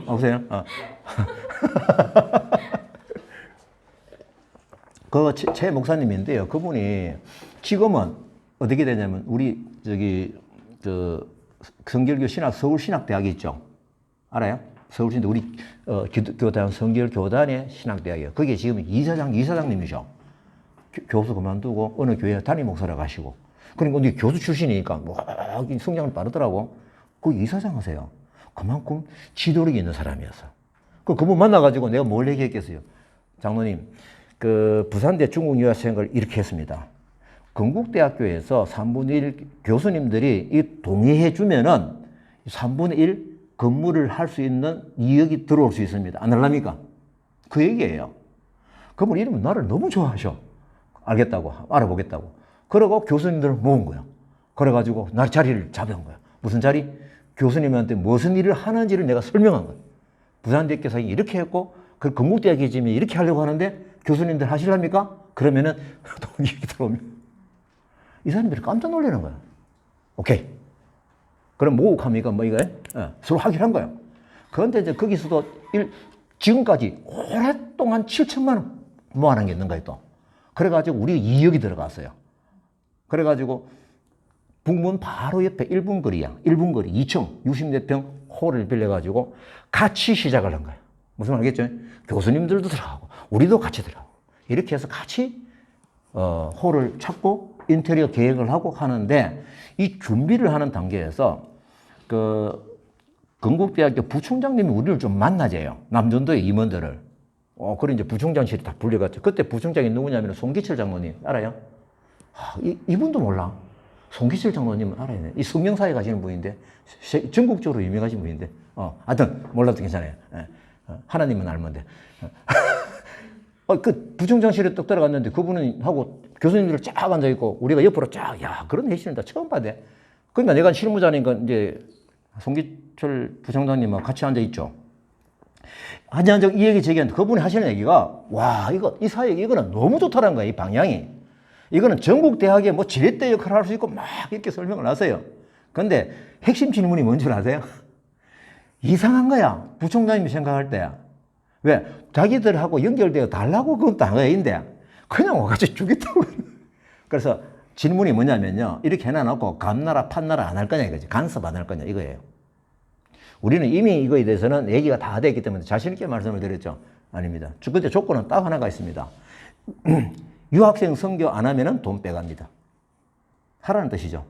보세요. 최 목사님인데요. 그분이 지금은 어떻게 되냐면, 우리, 성결교 서울신학대학이 있죠. 알아요? 서울신대, 우리, 교단, 성결교단의 신학대학이에요. 거기에 지금 이사장님이셔. 교수 그만두고 어느 교회 담임 목사라 가시고. 그러니까 근데 교수 출신이니까 성장을 빠르더라고. 그 이사장 하세요. 그만큼 지도력이 있는 사람이었어. 그분 만나가지고 내가 뭘 얘기했겠어요? 장로님, 부산대 중국유학생을 이렇게 했습니다. 건국대학교에서 3분의 1 교수님들이 동의해 주면은 3분의 1 근무를 할 수 있는 이익이 들어올 수 있습니다. 안 할랍니까? 그 얘기예요. 그분 이러면 나를 너무 좋아하셔. 알겠다고, 알아보겠다고. 그러고 교수님들을 모은 거야. 그래가지고 나 자리를 잡은 거야. 무슨 자리? 교수님한테 무슨 일을 하는지를 내가 설명한 거야. 부산대학교에서 이렇게 했고, 그 건국대학이 지금 이렇게 하려고 하는데 교수님들 하실랍니까? 그러면은 돈이 들어오면 이 사람들이 깜짝 놀라는 거야. 오케이. 그럼 모국합니까? 이거 서로 하기로 한 거야. 그런데 이제 거기서도 지금까지 오랫동안 7천만 원 모아놓은 게 있는 거야, 또. 그래가지고 우리 2억이 들어갔어요. 그래가지고 북문 바로 옆에 1분 거리야. 1분 거리 2층 60몇 평 홀을 빌려가지고 같이 시작을 한 거야. 무슨 말 알겠죠? 교수님들도 들어가고 우리도 같이 들어가고 이렇게 해서 같이 홀을 찾고 인테리어 계획을 하고 하는데 이 준비를 하는 단계에서 건국대학교 부총장님이 우리를 좀 만나재요. 남전도의 임원들을. 그래 이제 부총장실이 다 불려갔죠. 그때 부총장이 누구냐면 송기철 장로님 알아요? 이분도 몰라. 송기철 장로님은 알아야 돼. 이 성명사에 가시는 분인데 전국적으로 유명하신 분인데 하여튼 몰라도 괜찮아요. 하나님은 알면 돼. 그 부총장실에 딱 들어갔는데 그분은 하고 교수님들 쫙 앉아있고 우리가 옆으로 쫙, 그런 회신을 다 처음 봤대. 그러니까 내가 실무자니까 이제 송기철 부총장님하고 같이 앉아있죠. 앉아 이 얘기 제기하는데 그분이 하시는 얘기가 이 사역 이거는 너무 좋다는 거야, 이 방향이. 이거는 전국 대학에 지렛대 역할을 할 수 있고 막 이렇게 설명을 하세요. 근데 핵심 질문이 뭔 줄 아세요? 이상한 거야. 부총장님이 생각할 때. 왜? 자기들하고 연결되어 달라고 그건 딴 거인데 그냥 와가지고 주겠다고. 그래서 질문이 뭐냐면요. 이렇게 해놔놓고 감나라 판나라 안 할 거냐 이거지. 간섭 안 할 거냐 이거예요. 우리는 이미 이거에 대해서는 얘기가 다 됐기 때문에 자신 있게 말씀을 드렸죠. 아닙니다. 근데 조건은 딱 하나가 있습니다. 유학생 선교 안 하면은 돈 빼갑니다. 하라는 뜻이죠.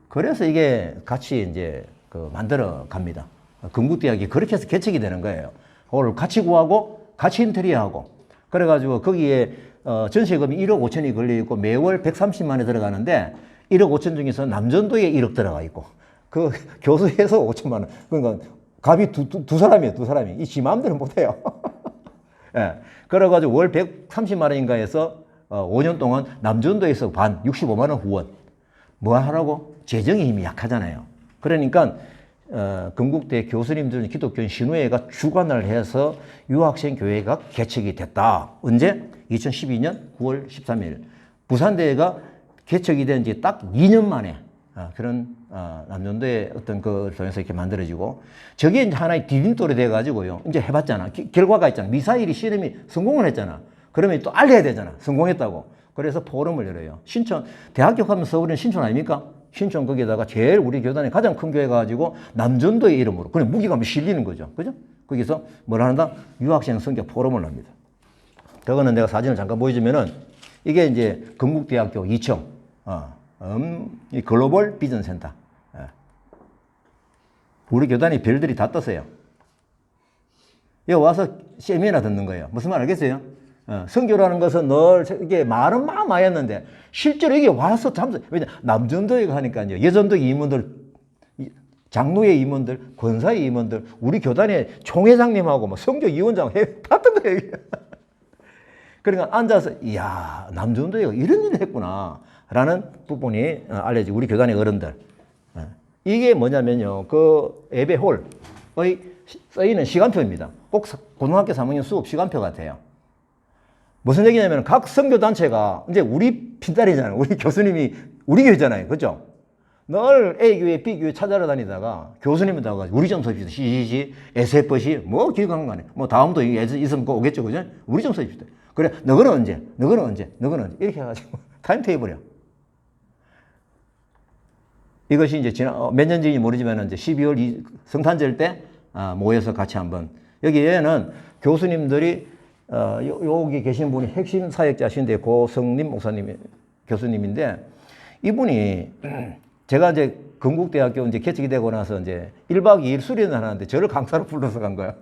그래서 이게 같이 이제 만들어 갑니다. 건국대학이 그렇게 해서 개척이 되는 거예요. 그걸 같이 구하고 같이 인테리어하고 그래가지고 거기에 전세금이 1억 5천이 걸려있고 매월 130만 원이 들어가는데 1억 5천 중에서 남전도에 1억 들어가 있고 그 교수에서 5천만 원. 그러니까 값이 두 사람이에요. 두 사람이. 이 지 마음대로 못해요. 예. 그래가지고 월 130만 원인가 해서 5년 동안 남전도에서 65만 원 후원. 뭐 하라고? 재정의 힘이 약하잖아요. 그러니까 건국대 교수님들은 기독교인 신우회가 주관을 해서 유학생 교회가 개척이 됐다. 언제? 2012년 9월 13일. 부산대가 개척이 된 지 딱 2년 만에 그런 남전도의 어떤 그 통해서 이렇게 만들어지고 저게 이제 하나의 디딤돌이 돼가지고요. 이제 해봤잖아. 결과가 있잖아. 미사일이 실험이 성공을 했잖아. 그러면 또 알려야 되잖아. 성공했다고. 그래서 포럼을 열어요. 신촌, 대학교 가면 서울은 신촌 아닙니까? 신촌 거기에다가 제일 우리 교단의 가장 큰 교회가 가지고 남전도의 이름으로 그냥 무기감이 실리는 거죠. 그죠? 거기서 뭘 한다? 유학생 선교 포럼을 합니다. 그거는 내가 사진을 잠깐 보여주면은 이게 이제 건국대학교 2층, 이 글로벌 비전 센터. 우리 교단이 별들이 다 떴어요. 여기 와서 세미나 듣는 거예요. 무슨 말 알겠어요? 선교라는 것은 늘 이게 말은 막 많이 했는데 실제로 이게 와서 왜냐 남전도에 가니까요. 여전도 임원들, 장로의 임원들, 권사의 임원들, 우리 교단의 총회장님하고 뭐 선교위원장 봤던 거예요. 그러니까 앉아서 이야 남전도에 이런 일을 했구나 라는 부분이 알려지고 우리 교단의 어른들 이게 뭐냐면요. 그 예배홀의 쓰이는 시간표입니다. 꼭 고등학교 3학년 수업 시간표 같아요. 무슨 얘기냐면 각 선교단체가 이제 우리 핀딸이잖아요. 우리 교수님이 우리 교회잖아요. 그죠? 늘 A교회, B교회 찾아다니다가 교수님이 나와가지고 우리 좀 서입시다. 시시시, SF시, 뭐 기억하는 거 아니에요. 뭐 다음도 있으면 오겠죠. 그죠? 우리 좀 서입시다. 그래, 너거는 언제? 너거는 언제? 너거는 언제? 이렇게 해가지고 타임테이블이요. 이것이 이제 지난, 몇 년 전인지 모르지만 이제 12월 성탄절 때 모여서 같이 한번. 여기에는 교수님들이, 여기 계신 분이 핵심 사역자신데 고성림 목사님, 교수님인데 이분이 제가 이제 건국대학교 이제 개척이 되고 나서 이제 1박 2일 수련을 하는데 저를 강사로 불러서 간 거예요.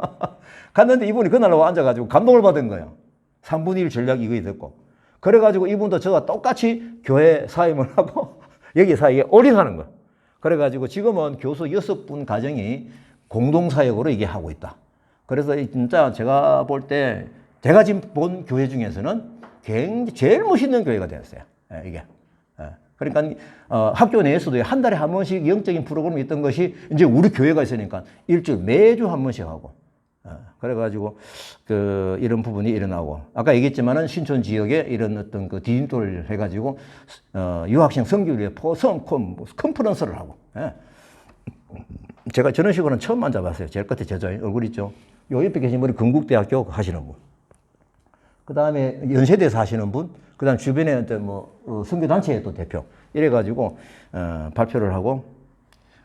갔는데 이분이 그날 와 앉아가지고 감동을 받은 거예요. 3분의 1 전략 이거 듣고. 그래가지고 이분도 저와 똑같이 교회 사임을 하고 여기 사이에 올인하는 거예요. 그래가지고 지금은 교수 6분 가정이 공동사역으로 이게 하고 있다. 그래서 진짜 제가 볼 때 제가 지금 본 교회 중에서는 굉장히 제일 멋있는 교회가 되었어요. 이게. 그러니까 학교 내에서도 한 달에 한 번씩 영적인 프로그램이 있던 것이 이제 우리 교회가 있으니까 일주일 매주 한 번씩 하고 그래가지고 이런 부분이 일어나고 아까 얘기했지만은 신촌 지역에 이런 어떤 그 디딤돌을 해가지고 유학생 선교를 위해 컨퍼런스를 하고 제가 저런 식으로는 처음 앉아봤어요. 제일 끝에 제자인 얼굴 있죠. 요 옆에 계신 분이 건국대학교 하시는 분. 그 다음에 연세대에서 하시는 분. 그 다음 주변에 어떤 선교단체의 또 대표. 이래가지고, 발표를 하고.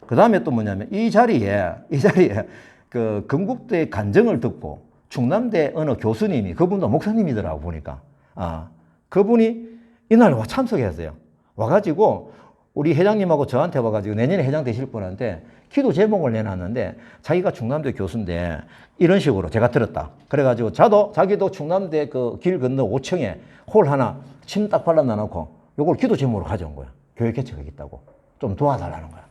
그 다음에 또 뭐냐면, 이 자리에, 그 건국대 간증을 듣고, 충남대 어느 교수님이, 그분도 목사님이더라고, 보니까. 그분이 이날 와 참석했어요. 와가지고, 우리 회장님하고 저한테 와가지고 내년에 회장 되실 분한테 기도 제목을 내놨는데 자기가 충남대 교수인데 이런 식으로 제가 들었다. 그래가지고 자기도 충남대 그 길 건너 5층에 홀 하나 침 딱 발라 놔놓고 요걸 기도 제목으로 가져온 거야. 교회 개척하겠다고. 좀 도와달라는 거야.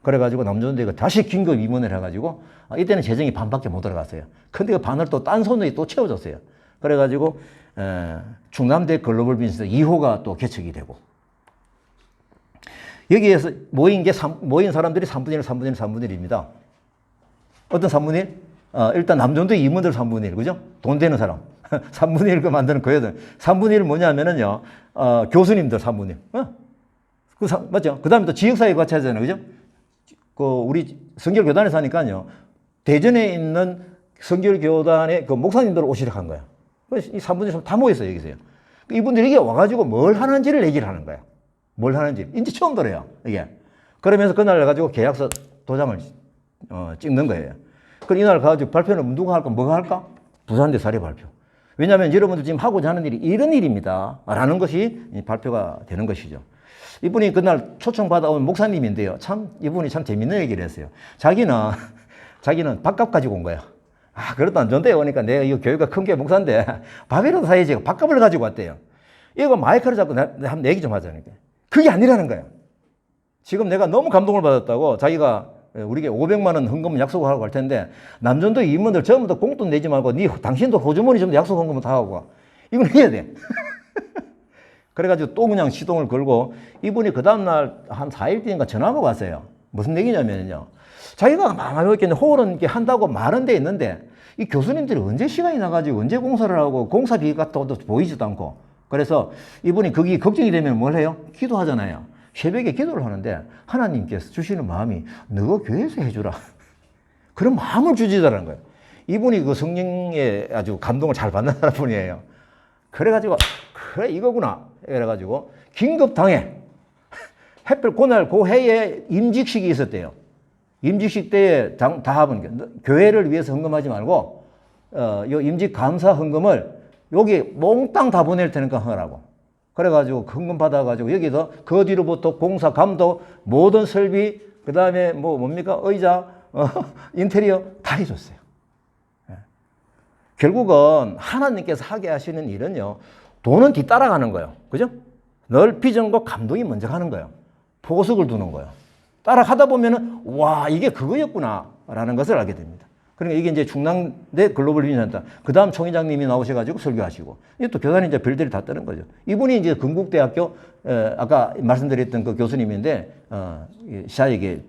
그래가지고 남전대가 다시 긴급 입원을 해가지고 이때는 재정이 반밖에 못 들어갔어요. 근데 그 반을 또 딴 손으로 또 채워줬어요. 그래가지고 충남대 글로벌 비즈니스 2호가 또 개척이 되고 여기에서 모인 사람들이 3분의 1, 3분의 1, 3분의 1입니다. 어떤 3분의 1? 일단 남전도 임원들 3분의 1, 그죠? 돈 되는 사람. 3분의 1 그 만드는 교회들. 3분의 1 뭐냐면은요, 교수님들 3분의 1. 맞죠? 그 다음에 또 지역사회 같이 하잖아요, 그죠? 우리 성결교단에서 하니까요, 대전에 있는 성결교단의 그 목사님들 오시려 한 거야. 이 3분의 1 다 모였어요, 여기서요. 이분들이 여기 와가지고 뭘 하는지를 얘기를 하는 거야. 뭘 하는지. 이제 처음 들어요, 이게. 그러면서 그날 가지고 계약서 도장을 찍는 거예요. 그럼 이날 가지고 발표는 누가 할까, 뭐가 할까? 부산대 사례 발표. 왜냐하면 여러분들 지금 하고자 하는 일이 이런 일입니다. 라는 것이 발표가 되는 것이죠. 이분이 그날 초청받아온 목사님인데요. 이분이 참 재밌는 얘기를 했어요. 자기는 밥값 가지고 온 거야. 그래도 안 좋은데 오니까 내가 이거 교회가 큰 교회 목사인데 밥이라도 사야지. 밥값을 가지고 왔대요. 이거 마이크를 잡고 한번 얘기 좀 하자니까. 그게 아니라는 거야. 지금 내가 너무 감동을 받았다고 자기가 우리에게 500만 원 헌금 약속을 하고 갈 텐데 남전도 임원들 전부 다 공돈 내지 말고 당신도 호주머니 좀 약속 헌금을 다 하고 와. 이건 해야 돼. 그래가지고 또 그냥 시동을 걸고 이분이 그 다음날 한 4일 뒤인가 전화가 왔어요. 무슨 얘기냐면요. 자기가 마음에 있겠는데 홀은 이렇게 한다고 말은 돼 있는데 이 교수님들이 언제 시간이 나가지고 언제 공사를 하고 공사비 같은 것도 보이지도 않고 그래서 이분이 거기 걱정이 되면 뭘 해요? 기도하잖아요. 새벽에 기도를 하는데 하나님께서 주시는 마음이 너가 교회에서 해주라. 그런 마음을 주시더라는 거예요. 이분이 그 성령에 아주 감동을 잘 받는 분이에요. 그래가지고 그래 이거구나. 그래가지고 긴급당에 하필 그날 그 해에 임직식이 있었대요. 임직식 때에 다 합은 교회를 위해서 헌금하지 말고 요 임직 감사 헌금을 여기 몽땅 다 보낼 테니까 하라고. 그래가지고 헌금 받아가지고 여기서 그 뒤로부터 공사 감독 모든 설비 그 다음에 뭡니까 의자 인테리어 다 해줬어요. 결국은 하나님께서 하게 하시는 일은요, 돈은 뒤따라가는 거예요. 그죠? 늘 비전과 감동이 먼저 가는 거예요. 포석을 두는 거예요. 따라가다 보면은, 와, 이게 그거였구나. 라는 것을 알게 됩니다. 그러니까 이게 이제 충남대 글로벌 비전센터. 그 다음 총회장님이 나오셔가지고 설교하시고. 이게 또 교단이 이제 별들이 다 뜨는 거죠. 이분이 이제 건국대학교, 아까 말씀드렸던 그 교수님인데, 시사에게,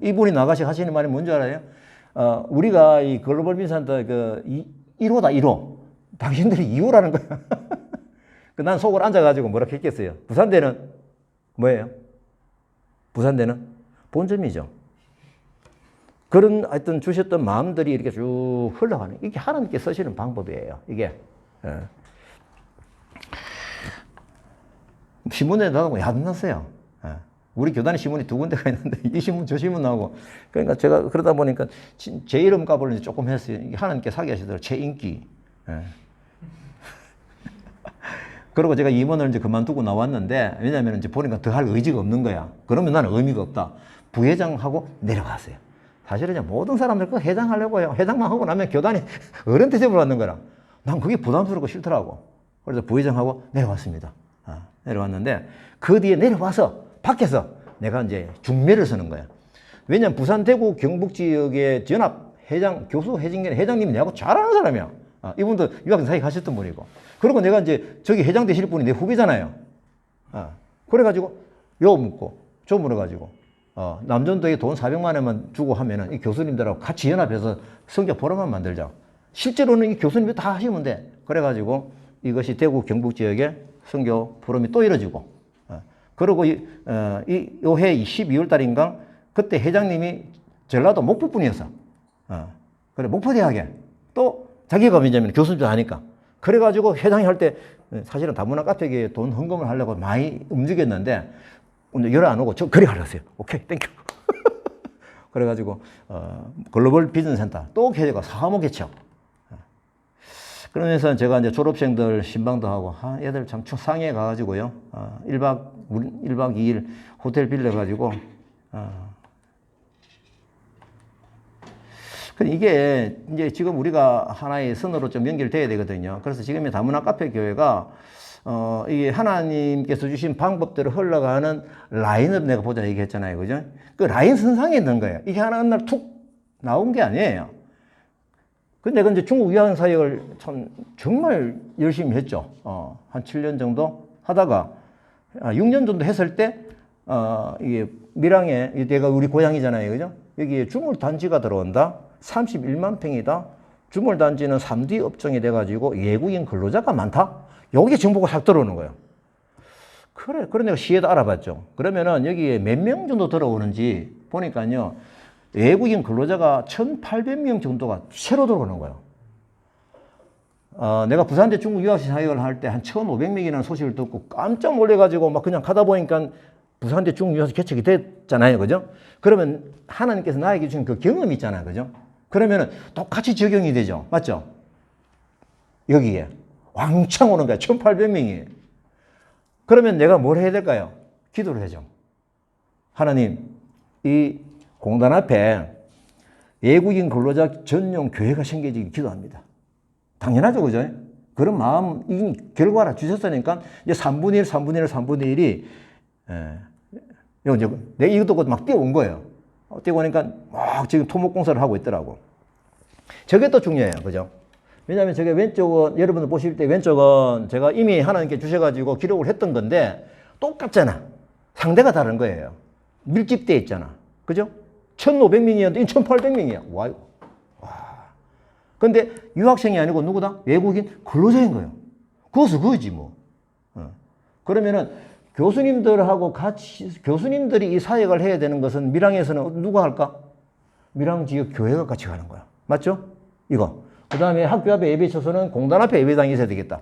이분이 나가시 하시는 말이 뭔지 알아요? 우리가 이 글로벌 비전센터 그 1호다, 1호. 당신들이 2호라는 거야. 난 속을 앉아가지고 뭐라 했겠어요. 부산대는 뭐예요? 부산대는 본점이죠. 그런 하여튼 주셨던 마음들이 이렇게 쭉 흘러가는, 이게 하나님께 쓰시는 방법이에요. 이게. 신문에 나가고 야단났어요. 우리 교단에 신문이 2군데가 있는데 이 신문 저 신문 나오고. 그러니까 제가 그러다 보니까 제 이름값을 조금 했어요. 하나님께 사게 하시더라고요. 제 인기. 그리고 제가 임원을 이제 그만두고 나왔는데, 왜냐면 이제 보니까 더 할 의지가 없는 거야. 그러면 나는 의미가 없다. 부회장하고 내려갔어요. 사실은 이제 모든 사람들 그 회장하려고 해요. 회장만 하고 나면 교단이 어른 대접을 받는 거라. 난 그게 부담스럽고 싫더라고. 그래서 부회장하고 내려왔습니다. 내려왔는데, 그 뒤에 내려와서 밖에서 내가 이제 중매를 서는 거야. 왜냐면 부산, 대구, 경북 지역의 전합 회장, 교수 회장님이 내하고 잘 아는 사람이야. 이분도 유학생 사회 가셨던 분이고. 그리고 내가 이제 저기 회장 되실 분이 내 후배잖아요. 그래가지고 요 묻고 저 물어가지고 남전도에 돈 400만 원만 주고 하면은 이 교수님들하고 같이 연합해서 성교 포럼만 만들자. 실제로는 이 교수님이 다 하시면 돼. 그래가지고 이것이 대구 경북 지역에 성교 포럼이 또 이뤄지고. 그리고 요해 12월 달인가 그때 회장님이 전라도 목포 분이었어. 그래 목포대학에 또 자기가 왜냐면 교수님도 하니까. 그래가지고 회장이 할 때 사실은 다문화 카페에 돈 헌금을 하려고 많이 움직였는데 열 안 오고 저 그래 하려어요. 오케이 땡큐. 그래가지고 글로벌 비전센터 또 개가 4호 개척. 그러면서 제가 이제 졸업생들 신방도 하고 애들 참 상해 가가지고요. 1박 2일 호텔 빌려가지고 이게 이제 지금 우리가 하나의 선으로 좀 연결돼야 되거든요. 그래서 지금의 다문화 카페 교회가 이게 하나님께서 주신 방법대로 흘러가는 라인을 내가 보자 얘기했잖아요. 그죠? 그 라인 선상에 있는 거예요. 이게 하나 어느 날 툭 나온 게 아니에요. 근데 내가 이제 중국 유학 사역을 참 정말 열심히 했죠. 한 7년 정도 하다가 6년 정도 했을 때 이게 밀양에 내가 우리 고향이잖아요. 그죠? 여기에 주물단지가 들어온다. 31만 평이다. 주물단지는 3D 업종이 돼가지고 외국인 근로자가 많다. 여기 정보가 싹 들어오는 거예요. 그래 내가 시에도 알아봤죠. 그러면은 여기에 몇 명 정도 들어오는지 보니까요. 외국인 근로자가 1,800명 정도가 새로 들어오는 거예요. 내가 부산대 중국 유학생 사역을 할 때 한 1,500명이라는 소식을 듣고 깜짝 놀래가지고 막 그냥 가다 보니까 부산대 중국 유학생 개척이 됐잖아요. 그죠? 그러면 하나님께서 나에게 주신 그 경험이 있잖아요. 그죠? 그러면은 똑같이 적용이 되죠. 맞죠? 여기에. 왕창 오는 거야. 1,800명이. 그러면 내가 뭘 해야 될까요? 기도를 해죠. 하나님, 이 공단 앞에 외국인 근로자 전용 교회가 생겨지길 기도합니다. 당연하죠. 그죠? 그런 마음, 이 결과를 주셨으니까 이제 3분의 1, 3분의 1, 3분의 1이 내가 이것도 막 뛰어온 거예요. 뛰어오니까 막 지금 토목공사를 하고 있더라고. 저게 또 중요해요. 그죠? 왜냐하면 저게 왼쪽은, 여러분들 보실 때 왼쪽은 제가 이미 하나님께 주셔가지고 기록을 했던 건데 똑같잖아. 상대가 다른 거예요. 밀집되어 있잖아. 그죠? 1,500명이었는데 1,800명이야. 와. 근데 유학생이 아니고 누구다? 외국인 근로자인 거예요. 그것은 그거지 뭐. 그러면은 교수님들하고 같이, 교수님들이 이 사역을 해야 되는 것은 밀양에서는 누가 할까? 밀양 지역 교회가 같이 가는 거야. 맞죠? 이거. 그 다음에 학교 앞에 예배 쳐서는 공단 앞에 예배당이 있어야 되겠다.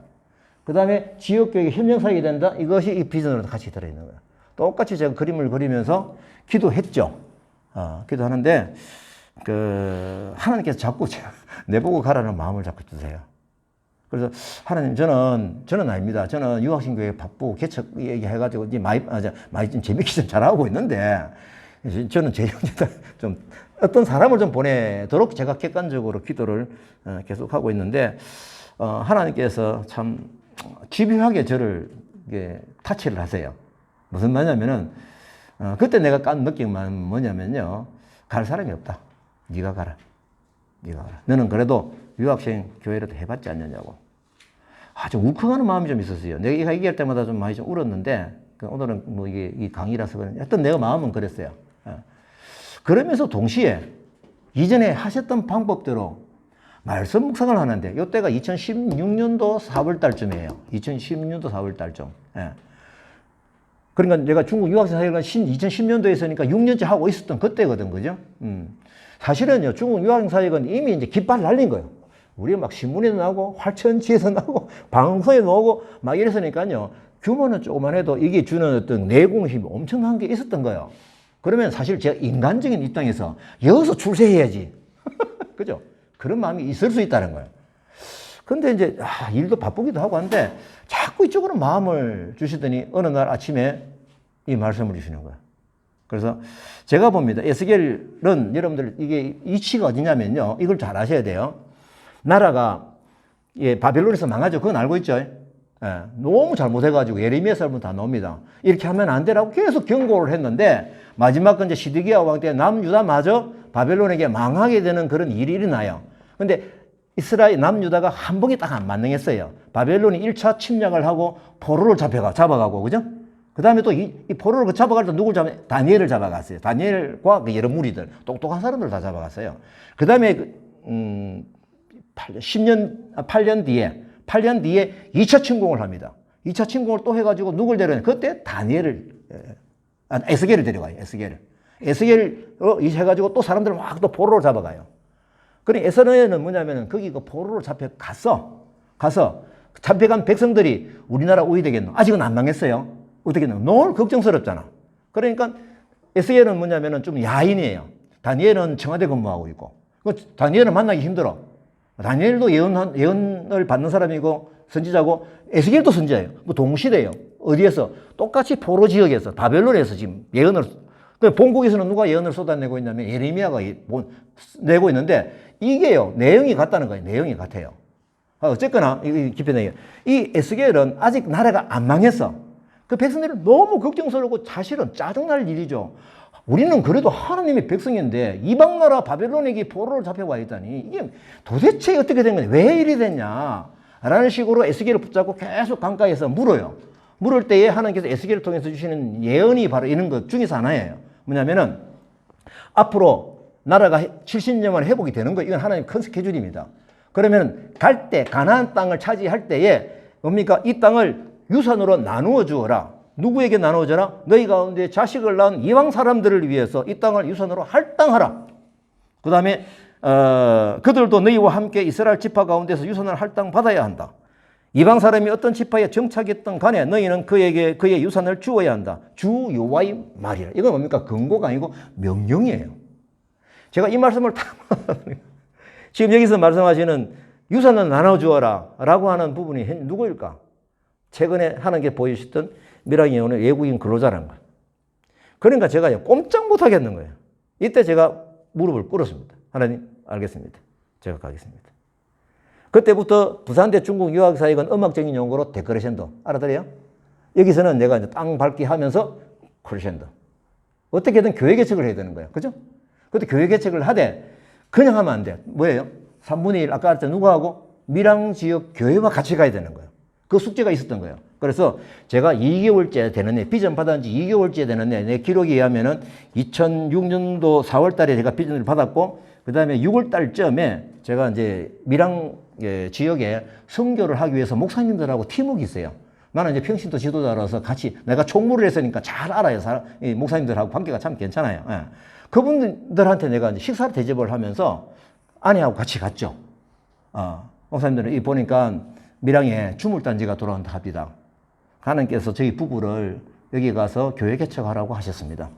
그 다음에 지역교회 협력 사역이 된다. 이것이 이 비전으로 같이 들어있는 거야. 똑같이 제가 그림을 그리면서 기도했죠. 기도하는데, 하나님께서 자꾸 내보고 가라는 마음을 자꾸 주세요. 그래서 하나님, 저는 아닙니다. 저는 유학생 교회 바쁘고 개척 얘기해가지고 이제 많이 좀 재밌게 좀 잘하고 있는데, 저는 제 형제들 좀 어떤 사람을 좀 보내도록 제가 객관적으로 기도를 계속하고 있는데, 하나님께서 참 집요하게 저를 타치를 하세요. 무슨 말이냐면은, 그때 내가 깐 느낌만 뭐냐면요. 갈 사람이 없다. 네가 가라. 네가 가라. 너는 그래도 유학생 교회라도 해봤지 않느냐고. 아주 울컥하는 마음이 좀 있었어요. 내가 얘기할 때마다 좀 많이 좀 울었는데, 오늘은 뭐 이게 이 강의라서 그런지, 하여튼 내가 마음은 그랬어요. 그러면서 동시에 이전에 하셨던 방법대로 말씀 묵상을 하는데, 이때가 2016년도 4월 달쯤이에요. 2016년도 4월 달쯤. 그러니까 내가 중국 유학생 사역을 2010년도에 했으니까 6년째 하고 있었던 그때거든, 그죠? 사실은요, 중국 유학생 사역은 이미 이제 깃발 날린 거예요. 우리 막 신문에도 나오고, 활천지에서 나오고, 방송에 나오고, 막 이랬으니까요, 규모는 조그만 해도 이게 주는 어떤 내공 힘이 엄청난 게 있었던 거예요. 그러면 사실 제가 인간적인 입장에서 여기서 출세해야지. 그죠? 그런 마음이 있을 수 있다는 거예요. 근데 이제, 일도 바쁘기도 하고 한데, 자꾸 이쪽으로 마음을 주시더니 어느 날 아침에 이 말씀을 주시는 거예요. 그래서 제가 봅니다. 에스겔은 여러분들 이게 이치가 어디냐면요. 이걸 잘 아셔야 돼요. 나라가 바벨론에서 망하죠. 그건 알고 있죠. 너무 잘못해가지고 예레미야 설문 다 나옵니다. 이렇게 하면 안 되라고 계속 경고를 했는데 마지막 건 이제 시드기야 왕 때 남유다마저 바벨론에게 망하게 되는 그런 일이 일어나요. 근데 이스라엘 남유다가 한 번에 딱 안 만능했어요. 바벨론이 1차 침략을 하고 포로를 잡아가고, 그죠? 그 다음에 또 이 포로를 잡아갈 때 누굴 잡아? 다니엘을 잡아갔어요. 다니엘과 그 여러 무리들, 똑똑한 사람들 다 잡아갔어요. 그 다음에 8년 뒤에 2차 침공을 합니다. 2차 침공을 또 해가지고 누굴 데려가냐? 그때 에스겔을 데려가요. 에스겔로 해가지고 또 사람들을 막 또 포로로 잡아가요. 그러니까 에스겔은 뭐냐면은 거기 그 포로로 가서 잡혀간 백성들이 우리나라 우위 되겠노? 아직은 안 망했어요. 어떻게 되나? 너무 걱정스럽잖아. 그러니까 에스겔은 뭐냐면은 좀 야인이에요. 다니엘은 청와대 근무하고 있고. 다니엘은 만나기 힘들어. 다니엘도 예언을 받는 사람이고 선지자고 에스겔도 선지자예요. 뭐 동시대예요. 어디에서? 똑같이 포로 지역에서 바벨론에서 지금 예언을, 본국에서는 누가 예언을 쏟아내고 있냐면 예레미야가 내고 있는데 이게요 내용이 같다는 거예요. 내용이 같아요. 어쨌거나 깊이 이 에스겔은 아직 나라가 안 망했어. 그 백성들은 너무 걱정스럽고 사실은 짜증날 일이죠. 우리는 그래도 하나님의 백성인데 이방 나라 바벨론에게 포로를 잡혀와 있다니 이게 도대체 어떻게 된 거냐, 왜 이리 됐냐 라는 식으로 에스겔을 붙잡고 계속 강가에서 물어요. 물을 때에 하나님께서 에스겔을 통해서 주시는 예언이 바로 이런 것 중에서 하나예요. 뭐냐면은 앞으로 나라가 70년 만에 회복이 되는 거, 이건 하나님 큰 스케줄입니다. 그러면 갈 때 가나안 땅을 차지할 때에 뭡니까? 이 땅을 유산으로 나누어 주어라. 누구에게 나누어 주라? 너희 가운데 자식을 낳은 이방 사람들을 위해서 이 땅을 유산으로 할당하라. 그 다음에 그들도 너희와 함께 이스라엘 지파 가운데서 유산을 할당받아야 한다. 이방 사람이 어떤 지파에 정착했던 간에 너희는 그에게 그의 유산을 주어야 한다. 주 여호와의 말이라. 이건 뭡니까? 권고가 아니고 명령이에요. 제가 이 말씀을 다 지금 여기서 말씀하시는 유산을 나눠주어라 라고 하는 부분이 누구일까? 최근에 하나님께 보여주셨던 미랑이 오는 외국인 근로자라는 거예요. 그러니까 제가 꼼짝 못 하겠는 거예요. 이때 제가 무릎을 꿇었습니다. 하나님, 알겠습니다. 제가 가겠습니다. 그때부터 부산대 중국 유학사역은 음악적인 용어로 데코레이션도 알아들어요? 여기서는 내가 이제 땅 밟기 하면서 크레션도. 어떻게든 교회 개척을 해야 되는 거예요. 그죠? 그때 교회 개척을 하되 그냥 하면 안 돼. 뭐예요? 3분의 1 아까 할 때 누가 하고? 밀양 지역 교회와 같이 가야 되는 거예요. 그 숙제가 있었던 거예요. 그래서 제가 2개월째 되는데, 비전 받은 지 2개월째 되는데, 내 기록에 의하면은 2006년도 4월 달에 제가 비전을 받았고, 그 다음에 6월 달쯤에 제가 이제 밀양 지역에 선교를 하기 위해서 목사님들하고 팀워크가 있어요. 나는 이제 평신도 지도자라서 같이 내가 총무를 했으니까 잘 알아요. 목사님들하고 관계가 참 괜찮아요. 예. 그분들한테 내가 이제 식사를 대접을 하면서 아내하고 같이 갔죠. 목사님들은 이 보니까 밀양에 주물단지가 돌아온다 합니다. 하나님께서 저희 부부를 여기 가서 교회 개척하라고 하셨습니다.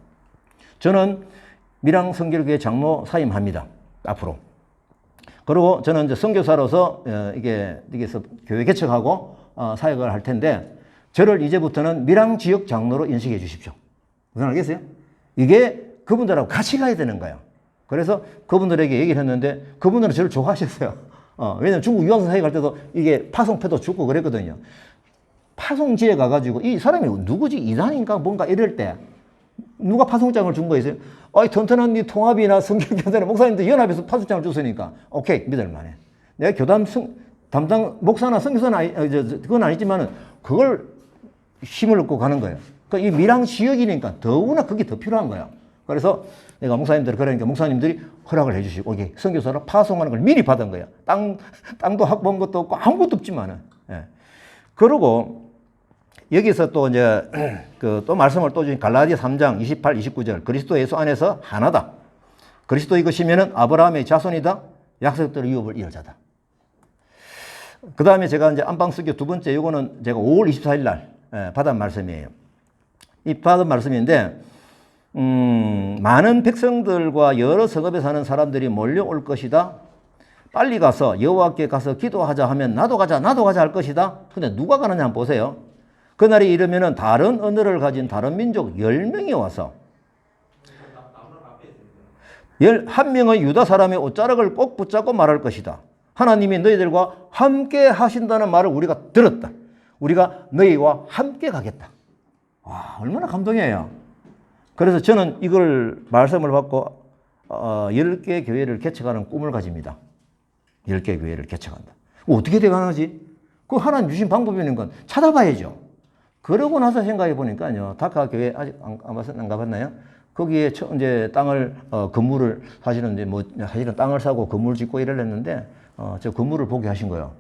저는 밀양 선교교회 장로 사임합니다. 앞으로. 그리고 저는 이제 선교사로서 여기서 교회 개척하고 사역을 할 텐데, 저를 이제부터는 밀양 지역 장로로 인식해 주십시오. 무슨 알겠어요? 이게 그분들하고 같이 가야 되는 거예요. 그래서 그분들에게 얘기를 했는데 그분들은 저를 좋아하셨어요. 왜냐면 중국 유학생 사회 갈 때도 이게 파송패도 주고 그랬거든요. 파송지에 가가지고 이 사람이 누구지? 이단인가 뭔가 이럴 때 누가 파송장을 준 거 있어요? 튼튼한 이 통합이나 성경교단의 목사님들 연합에서 파송장을 줬으니까 오케이 믿을만해. 내가 교단 담당 목사나 선교사는 그건 아니지만은 그걸 힘을 얻고 가는 거예요. 그러니까 이 밀양 지역이니까 더구나 그게 더 필요한 거야. 그래서 내가 목사님들 그러니까 목사님들이 허락을 해주시고 이게 선교사로 파송하는 걸 미리 받은 거야. 땅도 확보한 것도 없고 아무것도 없지만은. 예. 그러고 여기서 또 이제 또 말씀을 또 주신 갈라디아 3장 28, 29절 그리스도 예수 안에서 하나다. 그리스도 이것이면은 아브라함의 자손이다. 약속대로 유업을 이을 자다. 그 다음에 제가 이제 안방수교 두 번째 요거는 제가 5월 24일 날 받은 말씀이에요. 이 받은 말씀인데 많은 백성들과 여러 성읍에 사는 사람들이 몰려올 것이다. 빨리 가서 여호와께 가서 기도하자 하면 나도 가자 할 것이다. 근데 누가 가느냐 한번 보세요. 그날이 이르면은 다른 언어를 가진 다른 민족 10명이 와서 11명의 유다 사람의 옷자락을 꼭 붙잡고 말할 것이다. 하나님이 너희들과 함께 하신다는 말을 우리가 들었다. 우리가 너희와 함께 가겠다. 와, 얼마나 감동이에요. 그래서 저는 이걸 말씀을 받고 10개 교회를 개척하는 꿈을 가집니다. 10개 교회를 개척한다. 어떻게 돼가는지 그 하나님 주신 방법이는 건 찾아봐야죠. 그러고 나서 생각해 보니까요. 다카 교회 아직 안 가봤나요? 거기에 이제 땅을 건물을 사실은 이제 사실은 땅을 사고 건물 짓고 이러려는데 저 건물을 보게 하신 거예요.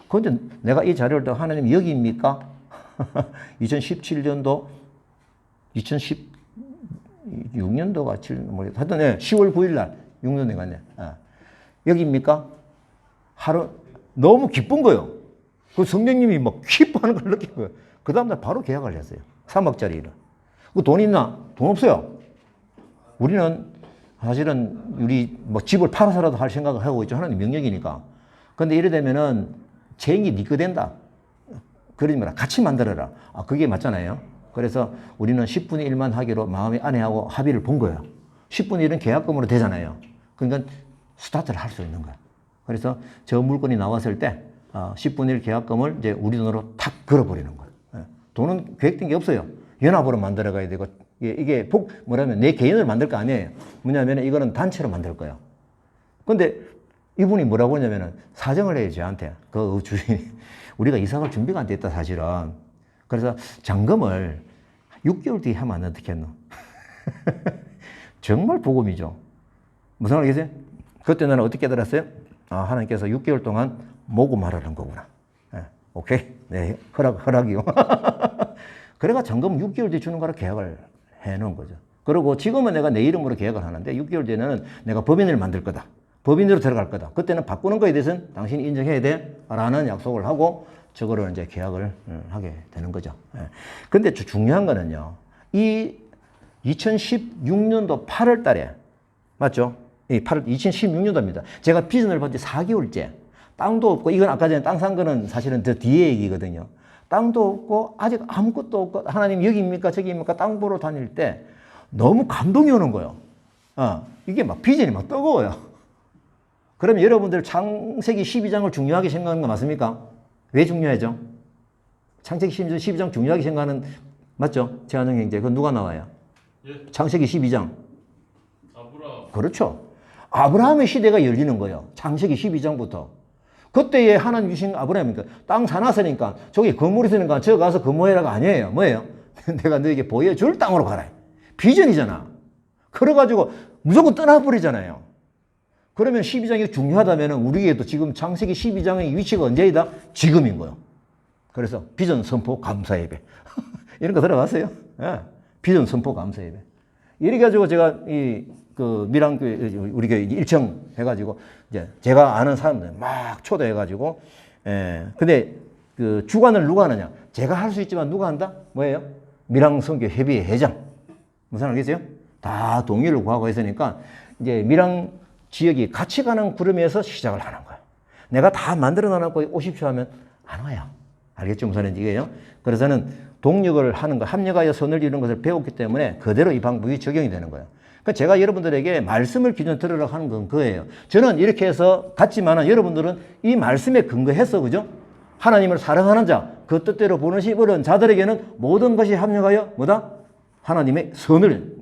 그런데 내가 이 자료를 또 하나님 여기입니까? 2017년도 2016년도가 7년 하여튼 10월 9일 날 6년 돼갔네. 여기입니까? 하루 너무 기쁜 거예요. 그 성령님이 막 기뻐하는 걸 느낀 거예요. 그 다음날 바로 계약을 했어요. 3억짜리를. 그 돈 있나? 돈 없어요. 우리는 사실은 우리 뭐 집을 팔아서라도 할 생각을 하고 있죠. 하나님 명령이니까. 근데 이래 되면은 쟁이 네 거 된다. 그러지 마라. 같이 만들어라. 그게 맞잖아요. 그래서 우리는 10분의 1만 하기로 마음의 아내하고 합의를 본 거예요. 10분의 1은 계약금으로 되잖아요. 그러니까 스타트를 할 수 있는 거야. 그래서 저 물건이 나왔을 때 10분의 1 계약금을 이제 우리 돈으로 탁 걸어버리는 거예요. 돈은 계획된 게 없어요. 연합으로 만들어 가야 되고 이게 뭐라면 내 개인을 만들 거 아니에요. 뭐냐면 이거는 단체로 만들 거예요. 근데 이분이 뭐라고 하냐면은 사정을 해요, 저한테. 그 주인이. 우리가 이사 갈 준비가 안 됐다, 사실은. 그래서 잔금을 6개월 뒤에 하면 어떻게 했노? 정말 복음이죠. 무슨 말이겠어요? 그때 나는 어떻게 깨달았어요? 하나님께서 6개월 동안 모금하라는 거구나. 오케이? 네, 허락이요. 그래가 잔금 6개월 뒤에 주는 거라 계약을 해 놓은 거죠. 그리고 지금은 내가 내 이름으로 계약을 하는데 6개월 뒤에는 내가 법인을 만들 거다. 법인으로 들어갈 거다. 그때는 바꾸는 거에 대해서는 당신이 인정해야 돼. 라는 약속을 하고 저거를 이제 계약을 하게 되는 거죠. 근데 중요한 거는요. 이 2016년도 8월 달에, 맞죠? 2016년도입니다. 제가 비전을 본 지 4개월째. 땅도 없고, 이건 아까 전에 땅 산 거는 사실은 더 뒤에 얘기거든요. 땅도 없고, 아직 아무것도 없고, 하나님 여기입니까? 저기입니까? 땅 보러 다닐 때 너무 감동이 오는 거예요. 이게 막 비전이 막 뜨거워요. 그러면 여러분들 창세기 12장을 중요하게 생각하는 거 맞습니까? 왜 중요하죠? 창세기 12장 중요하게 생각하는, 맞죠? 제한형 형제. 그건 누가 나와요? 예. 창세기 12장. 아브라함. 그렇죠. 아브라함의 시대가 열리는 거예요. 창세기 12장부터. 그때에 하나님 주신 아브라함이니까 땅 사놨으니까 저기 건물이 있으니까 저 가서 근무해라가 아니에요. 뭐예요? 내가 너에게 보여줄 땅으로 가라. 비전이잖아. 그래가지고 무조건 떠나버리잖아요. 그러면 12장이 중요하다면 우리에게도 지금 창세기 12장의 위치가 언제이다? 지금인 거예요. 그래서 비전 선포 감사 예배. 이런 거 들어갔어요? 예. 비전 선포 감사 예배. 이래 가지고 제가 미랑교회 우리 교회 일청 해가지고 이제 제가 아는 사람들 막 초대해가지고 근데 그 주관을 누가 하느냐? 제가 할 수 있지만 누가 한다? 뭐예요? 미랑선교 협의회 회장. 무슨 알겠어요? 다 동의를 구하고 있으니까 이제 미랑 지역이 같이 가는 구름에서 시작을 하는 거야. 내가 다 만들어 놔놓고 오십시오 하면 안 와요. 알겠죠? 무슨 얘기예요? 그래서는 동력을 하는 거, 합력하여 선을 이루는 것을 배웠기 때문에 그대로 이 방법이 적용이 되는 거예요. 그러니까 제가 여러분들에게 말씀을 기준 들으라 하는 건 그거예요. 저는 이렇게 해서 갔지만은 여러분들은 이 말씀에 근거해서, 그죠? 하나님을 사랑하는 자, 그 뜻대로 보내시 어려운 자들에게는 모든 것이 합력하여 뭐다? 하나님의 선을,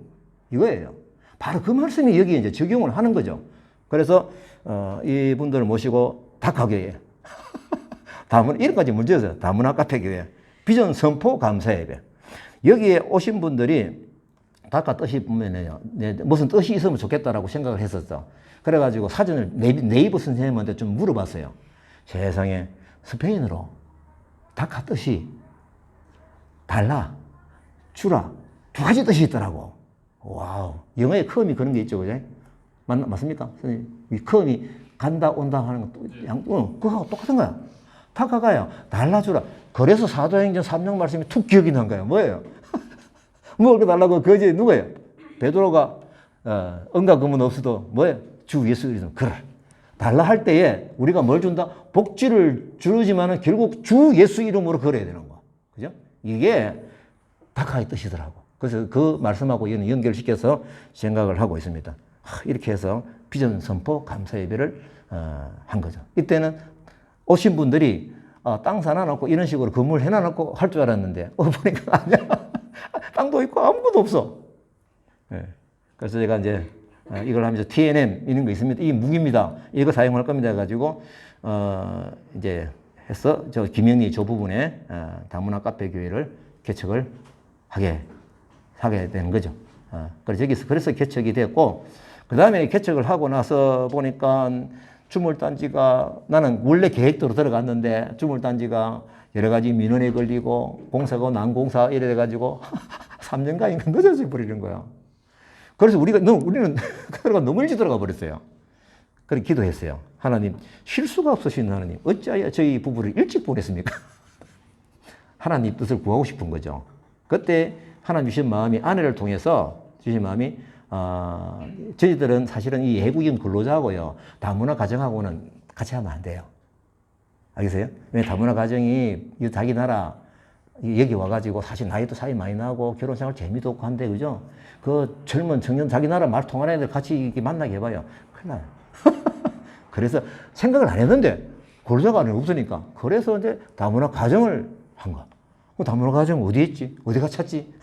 이거예요. 바로 그 말씀이 여기에 이제 적용을 하는 거죠. 그래서 이분들을 모시고 다카교회, 이런까지 문제였어요. 다문화 카페교회, 비전 선포 감사 예배. 여기에 오신 분들이 다카 뜻이 보면요, 무슨 뜻이 있으면 좋겠다라고 생각을 했었어. 그래가지고 사전을 네이버 선생님한테 좀 물어봤어요. 세상에 스페인어로 다카 뜻이 달라, 주라, 두 가지 뜻이 있더라고. 와우. 영어에 컴이 그런 게 있죠, 그죠? 맞습니까? 선생님, 이 컴이 간다, 온다 하는 거, 그거하고 똑같은 거야. 다카가요, 달라주라. 그래서 사도행전 3장 말씀이 툭 기억이 난 거예요. 뭐예요? 뭐 달라고 그지 누구예요? 베드로가 은과 금은 없어도 뭐예요? 주 예수 그리스도. 그래. 달라 할 때에 우리가 뭘 준다? 복지를 주지만은 결국 주 예수 이름으로 걸어야 되는 거. 그죠? 이게 다카의 뜻이더라고. 그래서 그 말씀하고 연결시켜서 생각을 하고 있습니다. 이렇게 해서 비전 선포 감사 예배를 한 거죠. 이때는 오신 분들이 땅 사놔놓고 이런 식으로 건물 해놔놓고 할 줄 알았는데 보니까 아니야. 땅도 있고 아무것도 없어. 네. 그래서 제가 이제 이걸 하면서 TNM 이런 거 있습니다. 이 무기입니다. 이거 사용할 겁니다. 해가지고 이제 해서 저 김영리 저 부분에 다문화 카페 교회를 개척을 하게 되는 거죠. 그래서 개척이 됐고, 그 다음에 개척을 하고 나서 보니까 주물단지가, 나는 원래 계획대로 들어갔는데 주물단지가 여러 가지 민원에 걸리고 공사가 난공사 이래 가지고 3년간인가 늦어져 버리는 거야. 그래서 우리는 그러가 너무 일찍 들어가 버렸어요. 그래서 기도했어요. 하나님, 실수가 없으신 하나님, 어찌하여 저희 부부를 일찍 보냈습니까? 하나님 뜻을 구하고 싶은 거죠. 그때 하나님 주신 마음이, 아내를 통해서 주신 마음이, 저희들은 사실은 이 외국인 근로자하고요, 다문화 가정하고는 같이 하면 안 돼요. 알겠어요? 왜 다문화 가정이 자기 나라 여기 와가지고 사실 나이도 차이 많이 나고 결혼 생활 재미도 없고 한데, 그죠? 그 젊은 청년 자기 나라 말 통하는 애들 같이 이렇게 만나게 해봐요. 큰일 나요. 그래서 생각을 안 했는데 근로자가 없으니까. 그래서 이제 다문화 가정을 한 거야. 다문화 가정 어디 있지? 어디가 찾지?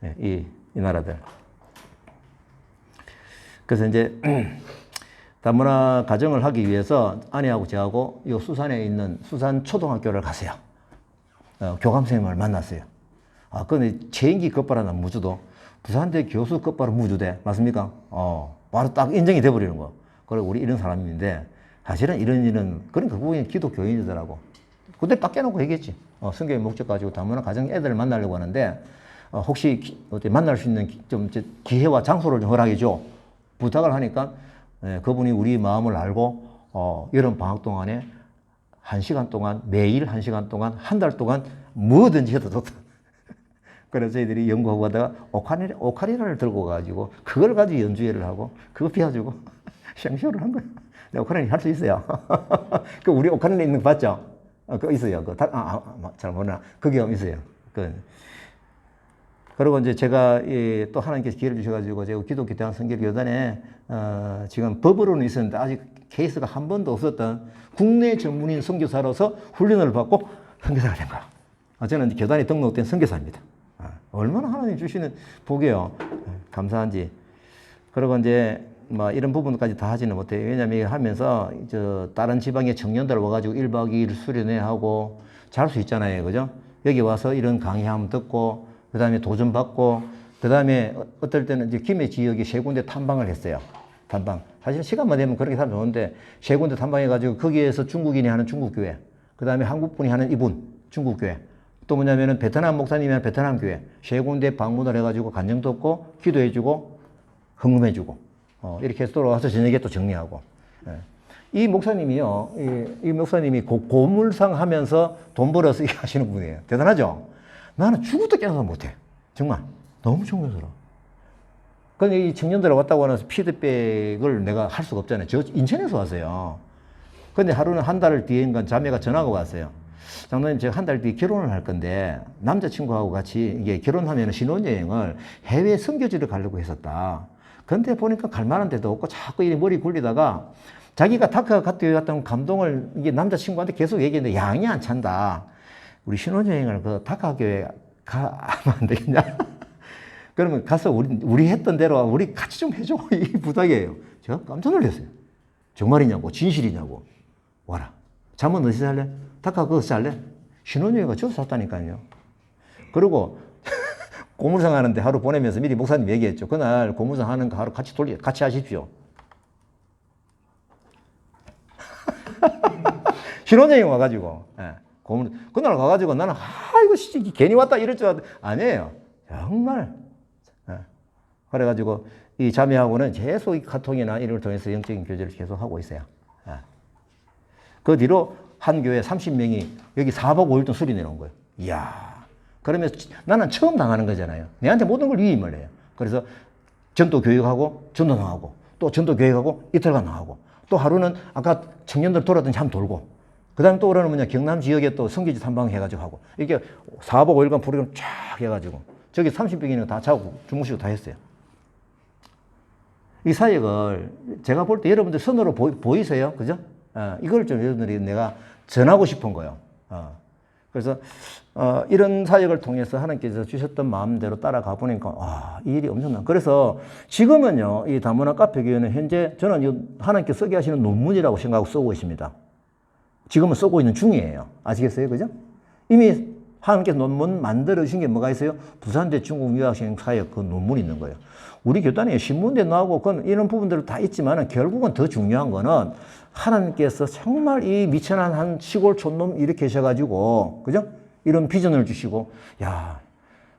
네, 이 나라들. 그래서 이제 다문화 가정을 하기 위해서 아내하고 저하고 이 수산에 있는 수산 초등학교를 갔어요. 교감 선생님을 만났어요. 근데 체인기 끝바라나 무주도 부산대 교수 끝바라 무주대 맞습니까? 바로 딱 인정이 돼버리는 거. 그래 우리 이런 사람인데 사실은 이런 일은 그러니까 그분이 기독교인이더라고. 그때 딱 깨놓고 얘기했지. 성경의 목적 가지고 다문화 가정 애들을 만나려고 하는데 혹시 어떻게 만날 수 있는 좀 기회와 장소를 좀 허락해 줘. 부탁을 하니까 그분이 우리 마음을 알고 여름 방학 동안에 1시간 동안 매일 1시간 동안 한 달 동안 뭐든지 해도 좋다. 그래서 저희들이 연구하고 가다가 오카리나를 들고 가지고 그걸 가지고 연주회를 하고 그거 비워주고 생쇼를 한 거예요. 오카리나 할 수 있어요. 그 우리 오카리나 있는 거 봤죠? 그거 있어요. 잘 모르나. 그게 있어요. 그리고 이제 제가 또 하나님께서 기회를 주셔가지고 제가 기독교 대학 선교교단에 지금 법으로는 있었는데 아직 케이스가 한 번도 없었던 국내 전문인 선교사로서 훈련을 받고 선교사가 된 거야. 저는 교단에 등록된 선교사입니다. 얼마나 하나님 주시는 복이에요. 감사한지. 그리고 이제 뭐 이런 부분까지 다 하지는 못해요. 왜냐면 하면서 다른 지방의 청년들 와가지고 1박 2일 수련회 하고 잘 수 있잖아요. 그죠? 여기 와서 이런 강의 한번 듣고 그 다음에 도전받고, 그 다음에 어떨 때는 이제 김해 지역에 세 군데 탐방을 했어요. 탐방. 사실 시간만 되면 그렇게 하면 좋은데, 세 군데 탐방해가지고 거기에서 중국인이 하는 중국교회, 그 다음에 한국분이 하는 이분, 중국교회, 또 뭐냐면은 베트남 목사님이 하는 베트남교회, 세 군데 방문을 해가지고 간증 듣고, 기도해주고, 헌금해주고, 이렇게 해서 돌아와서 저녁에 또 정리하고. 이 목사님이요, 이 목사님이 고물상 하면서 돈 벌어서 하시는 분이에요. 대단하죠? 나는 죽어도 깨어서 못해. 정말. 너무 존경스러워. 근데 이 청년들 왔다고 하면서 피드백을 내가 할 수가 없잖아요. 저 인천에서 왔어요. 근데 하루는 한 달 뒤인가 자매가 전화가 왔어요. 장로님, 제가 한 달 뒤에 결혼을 할 건데, 남자친구하고 같이 이게 결혼하면 신혼여행을 해외 선교지를 가려고 했었다. 근데 보니까 갈 만한 데도 없고 자꾸 이 머리 굴리다가 자기가 다크가 갔던 감동을 이게 남자친구한테 계속 얘기했는데 양이 안 찬다. 우리 신혼여행을 그 다카교회 가면 안 되겠냐? 그러면 가서 우리 했던 대로 우리 같이 좀 해줘. 이 부탁이에요. 제가 깜짝 놀랐어요. 정말이냐고, 진실이냐고. 와라. 잠은 어디서 잘래? 다카 거기서 잘래? 신혼여행가 저기서 샀다니까요. 그리고 고물상 하는데 하루 보내면서 미리 목사님 얘기했죠. 그날 고물상 하는 거 하루 같이 하십시오. 신혼여행 와가지고, 예, 그날 가가지고 나는, 이거 진짜 괜히 왔다 이럴 줄 아니에요. 정말. 예. 그래가지고 이 자매하고는 계속 이 카톡이나 이런 걸 통해서 영적인 교제를 계속 하고 있어요. 예. 그 뒤로 한 교회 30명이 여기 4박 5일 동안 수리 내놓은 거예요. 이야. 그러면 나는 처음 당하는 거잖아요. 내한테 모든 걸 위임을 해요. 그래서 전도 교육하고 전도 나가고 또 전도 교육하고 이틀간 나가고 또 하루는 아까 청년들 돌아다니지 한번 돌고 그 다음에 또 오늘은 뭐냐 경남 지역에 또 성교지 탐방 해가지고 하고 이렇게 4박 5일간 프로그램 쫙 해가지고 저기 30명이는 다 자고 주무시고 다 했어요. 이 사역을 제가 볼 때 여러분들 선으로 보이세요? 그죠? 이걸 좀 여러분들이 내가 전하고 싶은 거예요. 그래서 이런 사역을 통해서 하나님께서 주셨던 마음대로 따라가 보니까 이 일이 엄청나. 그래서 지금은요 이 다문화 카페교회는 현재 저는 하나님께 쓰게 하시는 논문이라고 생각하고 쓰고 있습니다. 지금은 쓰고 있는 중이에요. 아시겠어요? 그죠? 이미 하나님께서 논문 만들어 주신 게 뭐가 있어요? 부산대 중국 유학생 사역 그 논문이 있는 거예요. 우리 교단에 신문대 나오고 그건 이런 부분들은 다 있지만 결국은 더 중요한 거는 하나님께서 정말 이 미천한 한 시골 촌놈 일으키셔가지고 그죠? 이런 비전을 주시고 야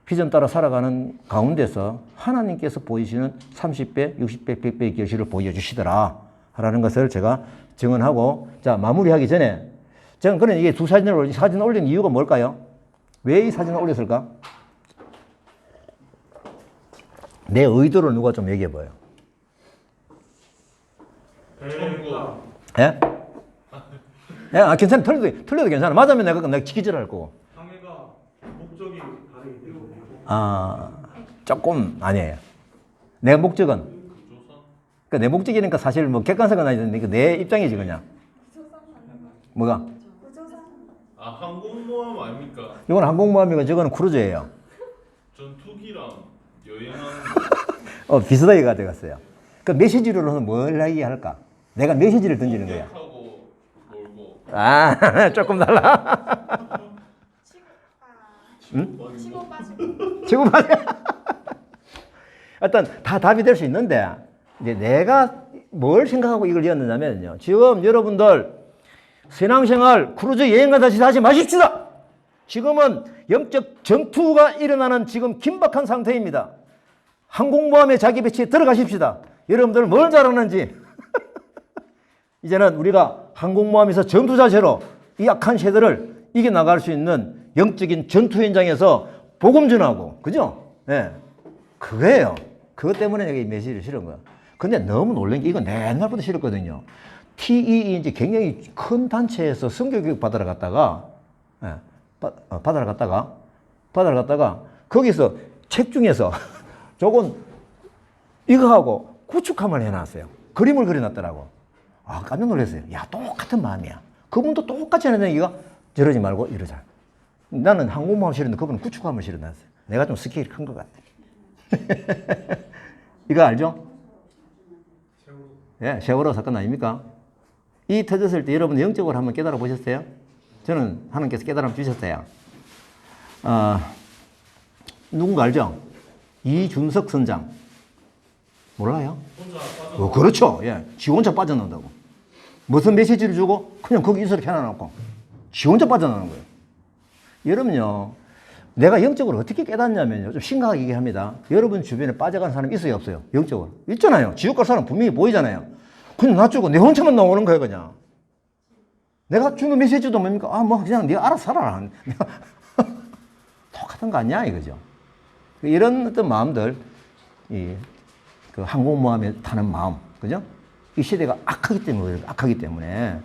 비전 따라 살아가는 가운데서 하나님께서 보이시는 30배, 60배, 100배의 결실을 보여주시더라 라는 것을 제가 증언하고 자 마무리하기 전에 저는 그런 이게 두 사진을 올린 이유가 뭘까요? 왜 이 사진을 올렸을까? 내 의도를 누가 좀 얘기해 봐요. 예? 예? 괜찮아. 틀려도 괜찮아. 맞으면 내가 기절할 거고. 상해가 목적이 다르기 때문에. 조금 아니에요. 내 목적은 그러니까 내 목적이니까 사실 뭐 객관성은 아니는데 내 입장이지 그냥. 뭐가? 항공모함 아닙니까? 이건 항공모함이고 저거는 크루즈예요. 전투기랑 여행하는 비슷하게 가져갔어요. 그 메시지로는 뭘 얘기할까? 내가 메시지를 던지는 거야. 하고 놀고. 조금 달라. 치고 빠지고. 지금 말이야. 일단 다 답이 될 수 있는데 이제 내가 뭘 생각하고 이걸 이었느냐면요. 지금 여러분들 신앙생활 크루즈 여행과 다시 하지 마십시다. 지금은 영적 전투가 일어나는 지금 긴박한 상태입니다. 항공모함에 자기 배치에 들어가십시다. 여러분들 뭘 잘하는지 이제는 우리가 항공모함에서 전투자체로 이 악한 세대를 이겨나갈 수 있는 영적인 전투 현장에서 복음 전하고 그죠? 네. 그거예요. 그것 때문에 여기 메시지를 실은 거야. 근데 너무 놀란 게 이거 옛날부터 싫었거든요. TEE인지 굉장히 큰 단체에서 선교교육 받으러 갔다가 거기서 책 중에서 저건 이거하고 구축함을 해놨어요. 그림을 그려놨더라고. 깜짝 놀랐어요. 야, 똑같은 마음이야. 그분도 똑같이 하는 얘기가 저러지 말고 이러자. 나는 항공모함 실었는데 그분은 구축함을 실어놨어요. 내가 좀 스케일이 큰 것 같아. 이거 알죠? 예, 세월호 사건 아닙니까? 이 터졌을 때 여러분 영적으로 한번 깨달아 보셨어요? 저는 하나님께서 깨달아 주셨어요. 누군가 알죠? 이준석 선장. 몰라요? 그렇죠. 예. 지 혼자 빠져나온다고. 무슨 메시지를 주고 그냥 거기 이슬을 켜놔놓고 지 혼자 빠져나오는 거예요. 여러분요. 내가 영적으로 어떻게 깨닫냐면요. 좀 심각하게 얘기합니다. 여러분 주변에 빠져간 사람 있어요? 없어요? 영적으로. 있잖아요. 지옥 갈 사람 분명히 보이잖아요. 그냥 놔주고 내 혼자만 나오는 거예요. 그냥. 내가 주는 메시지도 뭡니까? 그냥 네가 알아서 살아라. 똑같은 거 아니야? 이거죠. 이런 어떤 마음들, 그 항공모함에 타는 마음, 그죠? 이 시대가 악하기 때문에.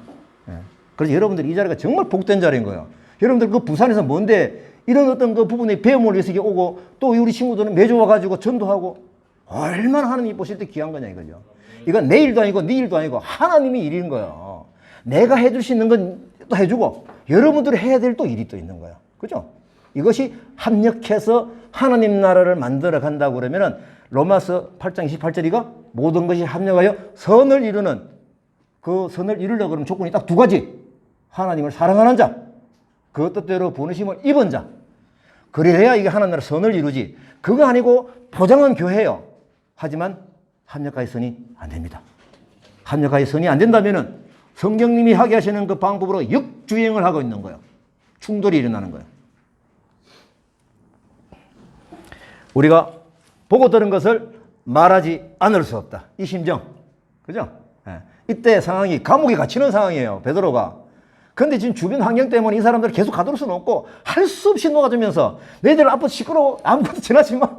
예. 그래서 여러분들이 이 자리가 정말 복된 자리인 거예요. 여러분들 그 부산에서 뭔데 이런 어떤 그 부분에 배움을 위해서 이게 오고 또 우리 친구들은 매주 와가지고 전도하고 얼마나 하나님이 보실 때 귀한 거냐 이거죠. 이건 내 일도 아니고 네 일도 아니고 하나님이 일인 거예요. 내가 해줄 수 있는 건 또 해주고 여러분들이 해야 될 또 일이 또 있는 거예요. 그죠? 이것이 합력해서 하나님 나라를 만들어 간다고 그러면은 로마서 8장 28절이가 모든 것이 합력하여 선을 이루는 그 선을 이루려고 그러면 조건이 딱 두 가지. 하나님을 사랑하는 자, 그 뜻대로 부르심을 입은 자. 그래야 이게 하나님 나라 선을 이루지. 그거 아니고 포장은 교회예요. 하지만 합력하여 선이 안 됩니다. 합력하여 선이 안 된다면은 성경님이 하게 하시는 그 방법으로 역주행을 하고 있는 거예요. 충돌이 일어나는 거예요. 우리가 보고 들은 것을 말하지 않을 수 없다. 이 심정. 그죠? 예. 이때 상황이 감옥에 갇히는 상황이에요. 베드로가. 근데 지금 주변 환경 때문에 이 사람들을 계속 가둘 수는 없고 할 수 없이 녹아주면서 너희들 앞으로 시끄러워. 아무것도 전하지 마.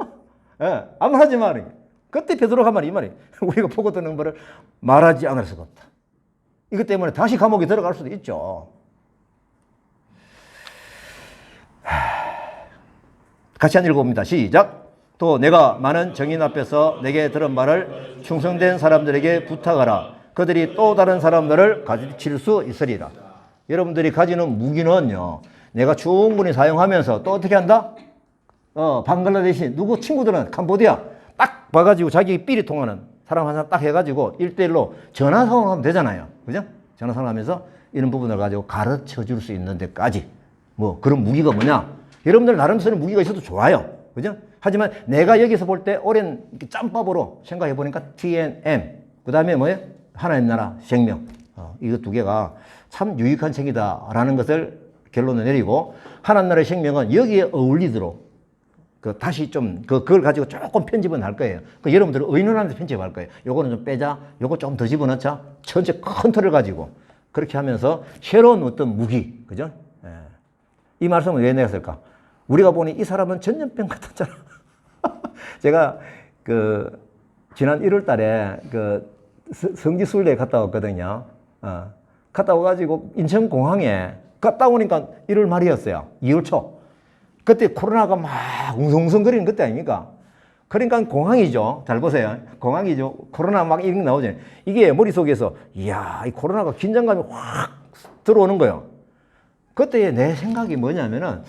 예. 아무 하지 마. 그때 베드로가 말이 이 말이 우리가 보고 듣는 것을 말하지 않을 수가 없다. 이것 때문에 다시 감옥에 들어갈 수도 있죠. 같이 한 읽어봅니다. 시작. 또 내가 많은 정인 앞에서 내게 들은 말을 충성된 사람들에게 부탁하라. 그들이 또 다른 사람들을 가르칠 수 있으리라. 여러분들이 가지는 무기는요, 내가 충분히 사용하면서 또 어떻게 한다? 방글라데시 누구 친구들은 캄보디아 딱 봐가지고 자기 삘이 통하는 사람 한 사람 딱 해가지고 1대1로 전화상으로 하면 되잖아요. 그죠? 전화상으로 하면서 이런 부분을 가지고 가르쳐 줄 수 있는 데까지. 뭐 그런 무기가 뭐냐? 여러분들 나름 쓰는 무기가 있어도 좋아요. 그죠? 하지만 내가 여기서 볼 때 오랜 짬밥으로 생각해 보니까 TNM. 그 다음에 뭐예요? 하나님 나라 생명. 이거 두 개가 참 유익한 책이다라는 것을 결론을 내리고 하나님 나라의 생명은 여기에 어울리도록 다시 좀, 그걸 가지고 조금 편집은 할 거예요. 여러분들은 의논하면서 편집할 거예요. 요거는 좀 빼자, 요거 좀 더 집어넣자, 전체 큰 틀을 가지고. 그렇게 하면서 새로운 어떤 무기, 그죠? 예. 이 말씀을 왜 냈을까? 우리가 보니 이 사람은 전염병 같았잖아. 제가 지난 1월 달에 성지순례 갔다 왔거든요. 갔다 와가지고 인천공항에 갔다 오니까 1월 말이었어요. 2월 초. 그때 코로나가 막 웅성웅성거리는 그때 아닙니까? 그러니까 공항이죠. 잘 보세요. 공항이죠. 코로나 막 이런 게 나오잖아요. 이게 머릿속에서 이야, 이 코로나가 긴장감이 확 들어오는 거예요. 그때 내 생각이 뭐냐면은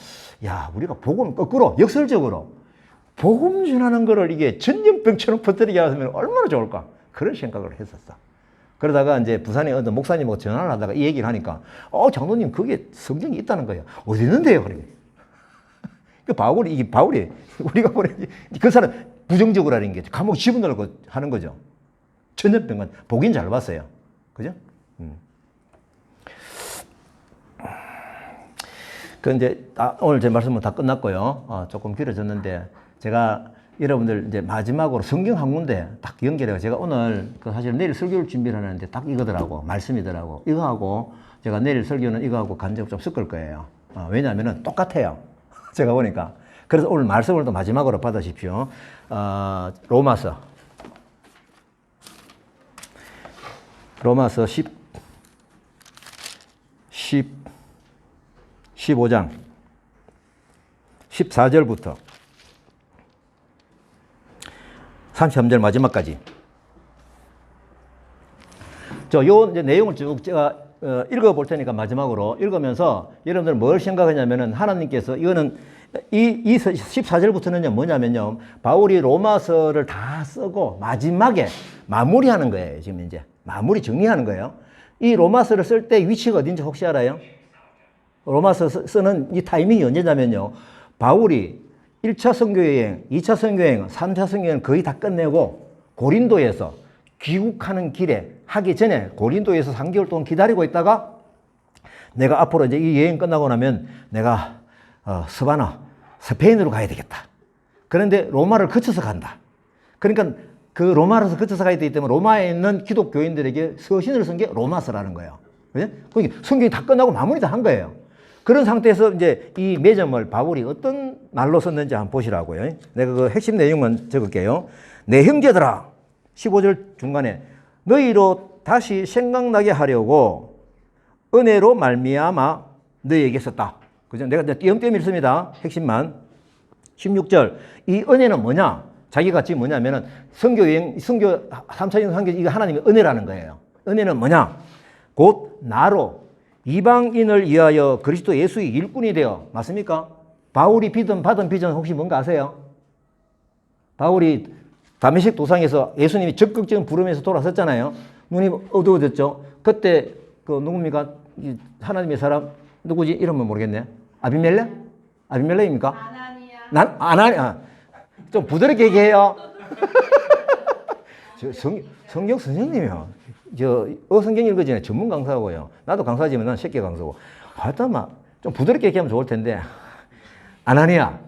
야, 우리가 복음 거꾸로 역설적으로 복음 전하는 거를 이게 전염병처럼 퍼뜨리게 하면 얼마나 좋을까? 그런 생각을 했었어. 그러다가 이제 부산에 어떤 목사님하고 전화를 하다가 이 얘기를 하니까 장로님 그게 성경이 있다는 거예요. 어디 있는데요? 그래. 바울이 우리가 보내지 그 사람 부정적으로 하는 게 감옥 집어넣으려고 하는 거죠. 전염병은 보긴 잘 봤어요. 그죠? 이제 오늘 제 말씀은 다 끝났고요. 조금 길어졌는데 제가 여러분들 이제 마지막으로 성경 한 군데 딱 연결해서 제가 오늘 사실 내일 설교를 준비를 하는데 딱 이거더라고. 말씀이더라고. 이거하고 제가 내일 설교는 이거하고 간접 좀 섞을 거예요. 왜냐하면은 똑같아요. 제가 보니까. 그래서 오늘 말씀을 또 마지막으로 받으십시오. 로마서 15장 14절부터 33절 마지막까지. 요 이제 내용을 쭉 제가 읽어볼 테니까 마지막으로 읽으면서 여러분들 뭘 생각하냐면은 하나님께서 이거는 이 14절부터는요 뭐냐면요 바울이 로마서를 다 쓰고 마지막에 마무리하는 거예요. 지금 이제 마무리 정리하는 거예요. 이 로마서를 쓸 때 위치가 어딘지 혹시 알아요? 로마서 쓰는 이 타이밍이 언제냐면요 바울이 1차 선교여행, 2차 선교여행, 3차 선교여행 거의 다 끝내고 고린도에서 귀국하는 길에 하기 전에 고린도에서 3개월 동안 기다리고 있다가 내가 앞으로 이제 이 여행 끝나고 나면 내가 스페인으로 가야 되겠다. 그런데 로마를 거쳐서 간다. 그러니까 그 로마에서 거쳐서 가야 되기 때문에 로마에 있는 기독교인들에게 서신을 쓴 게 로마서라는 거예요. 그러니까 성경이 다 끝나고 마무리 다 한 거예요. 그런 상태에서 이제 이 매점을 바울이 어떤 말로 썼는지 한번 보시라고요. 내가 그 핵심 내용만 적을게요. 내 형제들아, 15절 중간에 너희로 다시 생각나게 하려고 은혜로 말미암아 너희에게 썼다. 그죠? 내가 이제 띄엄띄엄 읽습니다. 핵심만. 16절. 이 은혜는 뭐냐? 자기가 지금 뭐냐면은 선교 3차 여행 선교 이거 하나님의 은혜라는 거예요. 은혜는 뭐냐? 곧 나로 이방인을 위하여 그리스도 예수의 일꾼이 되어, 맞습니까? 바울이 받은 비전 혹시 뭔가 아세요? 바울이 다메섹 도상에서 예수님이 적극적인 부름에서 돌아섰잖아요. 눈이 어두워졌죠. 그때 그 누굽니까? 하나님의 사람 누구지? 이름은 모르겠네. 아비멜렉입니까? 아나니아. 좀 부드럽게 얘기해요. 성경 선생님이요. 성경 읽어지네. 전문 강사고요. 나도 강사지만 난 새끼 강사고. 하여튼 좀 부드럽게 얘기하면 좋을 텐데. 아나니아가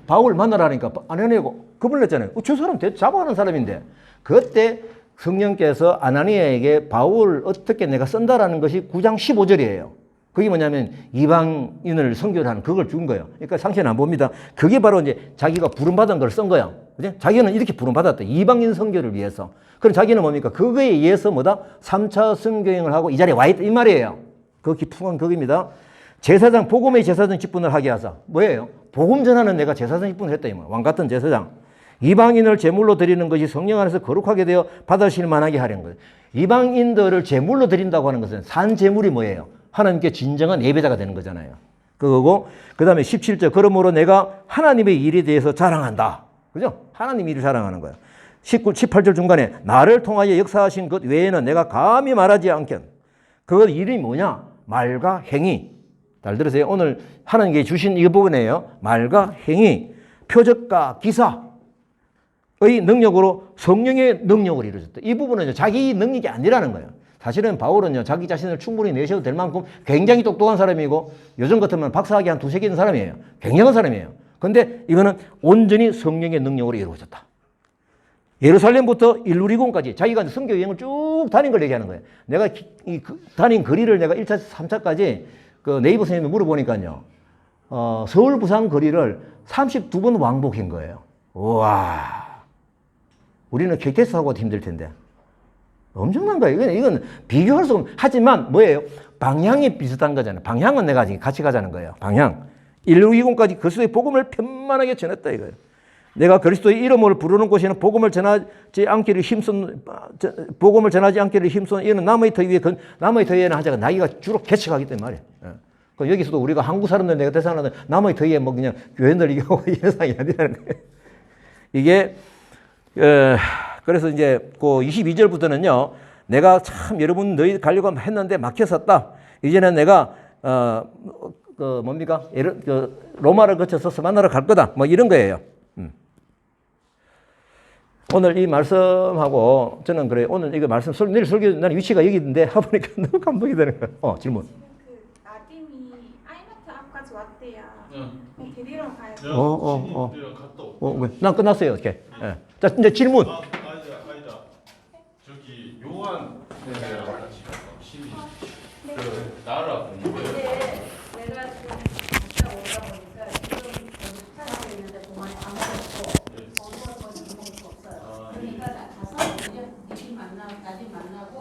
바울 만나라니까 아나니아가 겁을 냈잖아요. 저 사람 잡아가는 사람인데. 그때 성령께서 아나니아에게 바울 어떻게 내가 쓴다라는 것이 9장 15절이에요. 그게 뭐냐면 이방인을 선교를 하는 그걸 준 거예요. 그러니까 상처는 안 봅니다. 그게 바로 이제 자기가 부름받은 걸 쓴 거예요. 그죠? 자기는 이렇게 부름받았다. 이방인 선교를 위해서. 그럼 자기는 뭡니까? 그거에 의해서 뭐다? 3차 선교행을 하고 이 자리에 와 있다. 이 말이에요. 그 깊은 그겁니다. 제사장, 복음의 제사장 직분을 하게 하자. 뭐예요? 복음 전하는 내가 제사장 직분을 했다. 왕 같은 제사장. 이방인을 제물로 드리는 것이 성령 안에서 거룩하게 되어 받으실 만하게 하려는 거예요. 이방인들을 제물로 드린다고 하는 것은 산 제물이 뭐예요? 하나님께 진정한 예배자가 되는 거잖아요. 그거고, 그 다음에 17절. 그러므로 내가 하나님의 일에 대해서 자랑한다. 그죠? 하나님 일을 자랑하는 거예요. 18절 중간에 나를 통하여 역사하신 것 외에는 내가 감히 말하지 않겠. 그 이름이 뭐냐? 말과 행위. 잘 들으세요. 오늘 하나님께 주신 이 부분이에요. 말과 행위, 표적과 기사의 능력으로 성령의 능력을 이루어졌다. 이 부분은 자기 능력이 아니라는 거예요. 사실은 바울은요, 자기 자신을 충분히 내셔도 될 만큼 굉장히 똑똑한 사람이고, 요즘 같으면 박사학위 한 2-3개 있는 사람이에요. 굉장한 사람이에요. 근데 이거는 온전히 성령의 능력으로 이루어졌다. 예루살렘부터 일루리곤까지 자기가 선교 여행을 쭉 다닌 걸 얘기하는 거예요. 내가 다닌 거리를 내가 1차, 3차까지 그 네이버 선생님이 물어보니까요, 서울, 부산 거리를 32번 왕복한 거예요. 우와. 우리는 KTX 하고 힘들 텐데. 엄청난 거예요. 이건 비교할 수 없는, 하지만 뭐예요? 방향이 비슷한 거잖아요. 방향은 내가 같이 가자는 거예요. 방향. 120까지 그리스도의 복음을 편만하게 전했다 이거예요. 내가 그리스도의 이름을 부르는 곳에는 복음을 전하지 않기를 힘쓴 이는 남의 터 위에, 남의 터 위에는 하자가 나이가 주로 개척하기 때문에 말이에요. 그 여기서도 우리가 한국 사람들 내가 대상하는 남의 터 위에 뭐 그냥 교회 늘리고 이런 상황이 아니라는 거예요. 이게, 그래서 이제 그 22절부터는요, 내가 참 여러분 너희 가려고 했는데 막혔었다. 이제는 내가, 로마를 거쳐서 스바나를 갈 거다. 뭐 이런 거예요. 오늘 이 말씀하고 저는 그래요. 오늘 이거 말씀, 내일 설교, 나는 위치가 여기 있는데 해보니까 너무 감동이 되는 거예요. 질문. 그 나dim이 아이마트 앞까지 왔대요. 응. 데리러 가요. 신인들이랑 갔다 올게. 왜? 난 끝났어요. 어떻게? 예. 자, 이제 질문. 아니다. 저기 요한 선생님이랑 같이 갔다. 신인. 그 나라 공부를. 내가 지금 갔다 오다 보니까 지금 부탁하고 있는데 동안에 아무도 없고 어디가 거기 아무것도 없어요. 그러니까 나 가서 이제 나중 만나고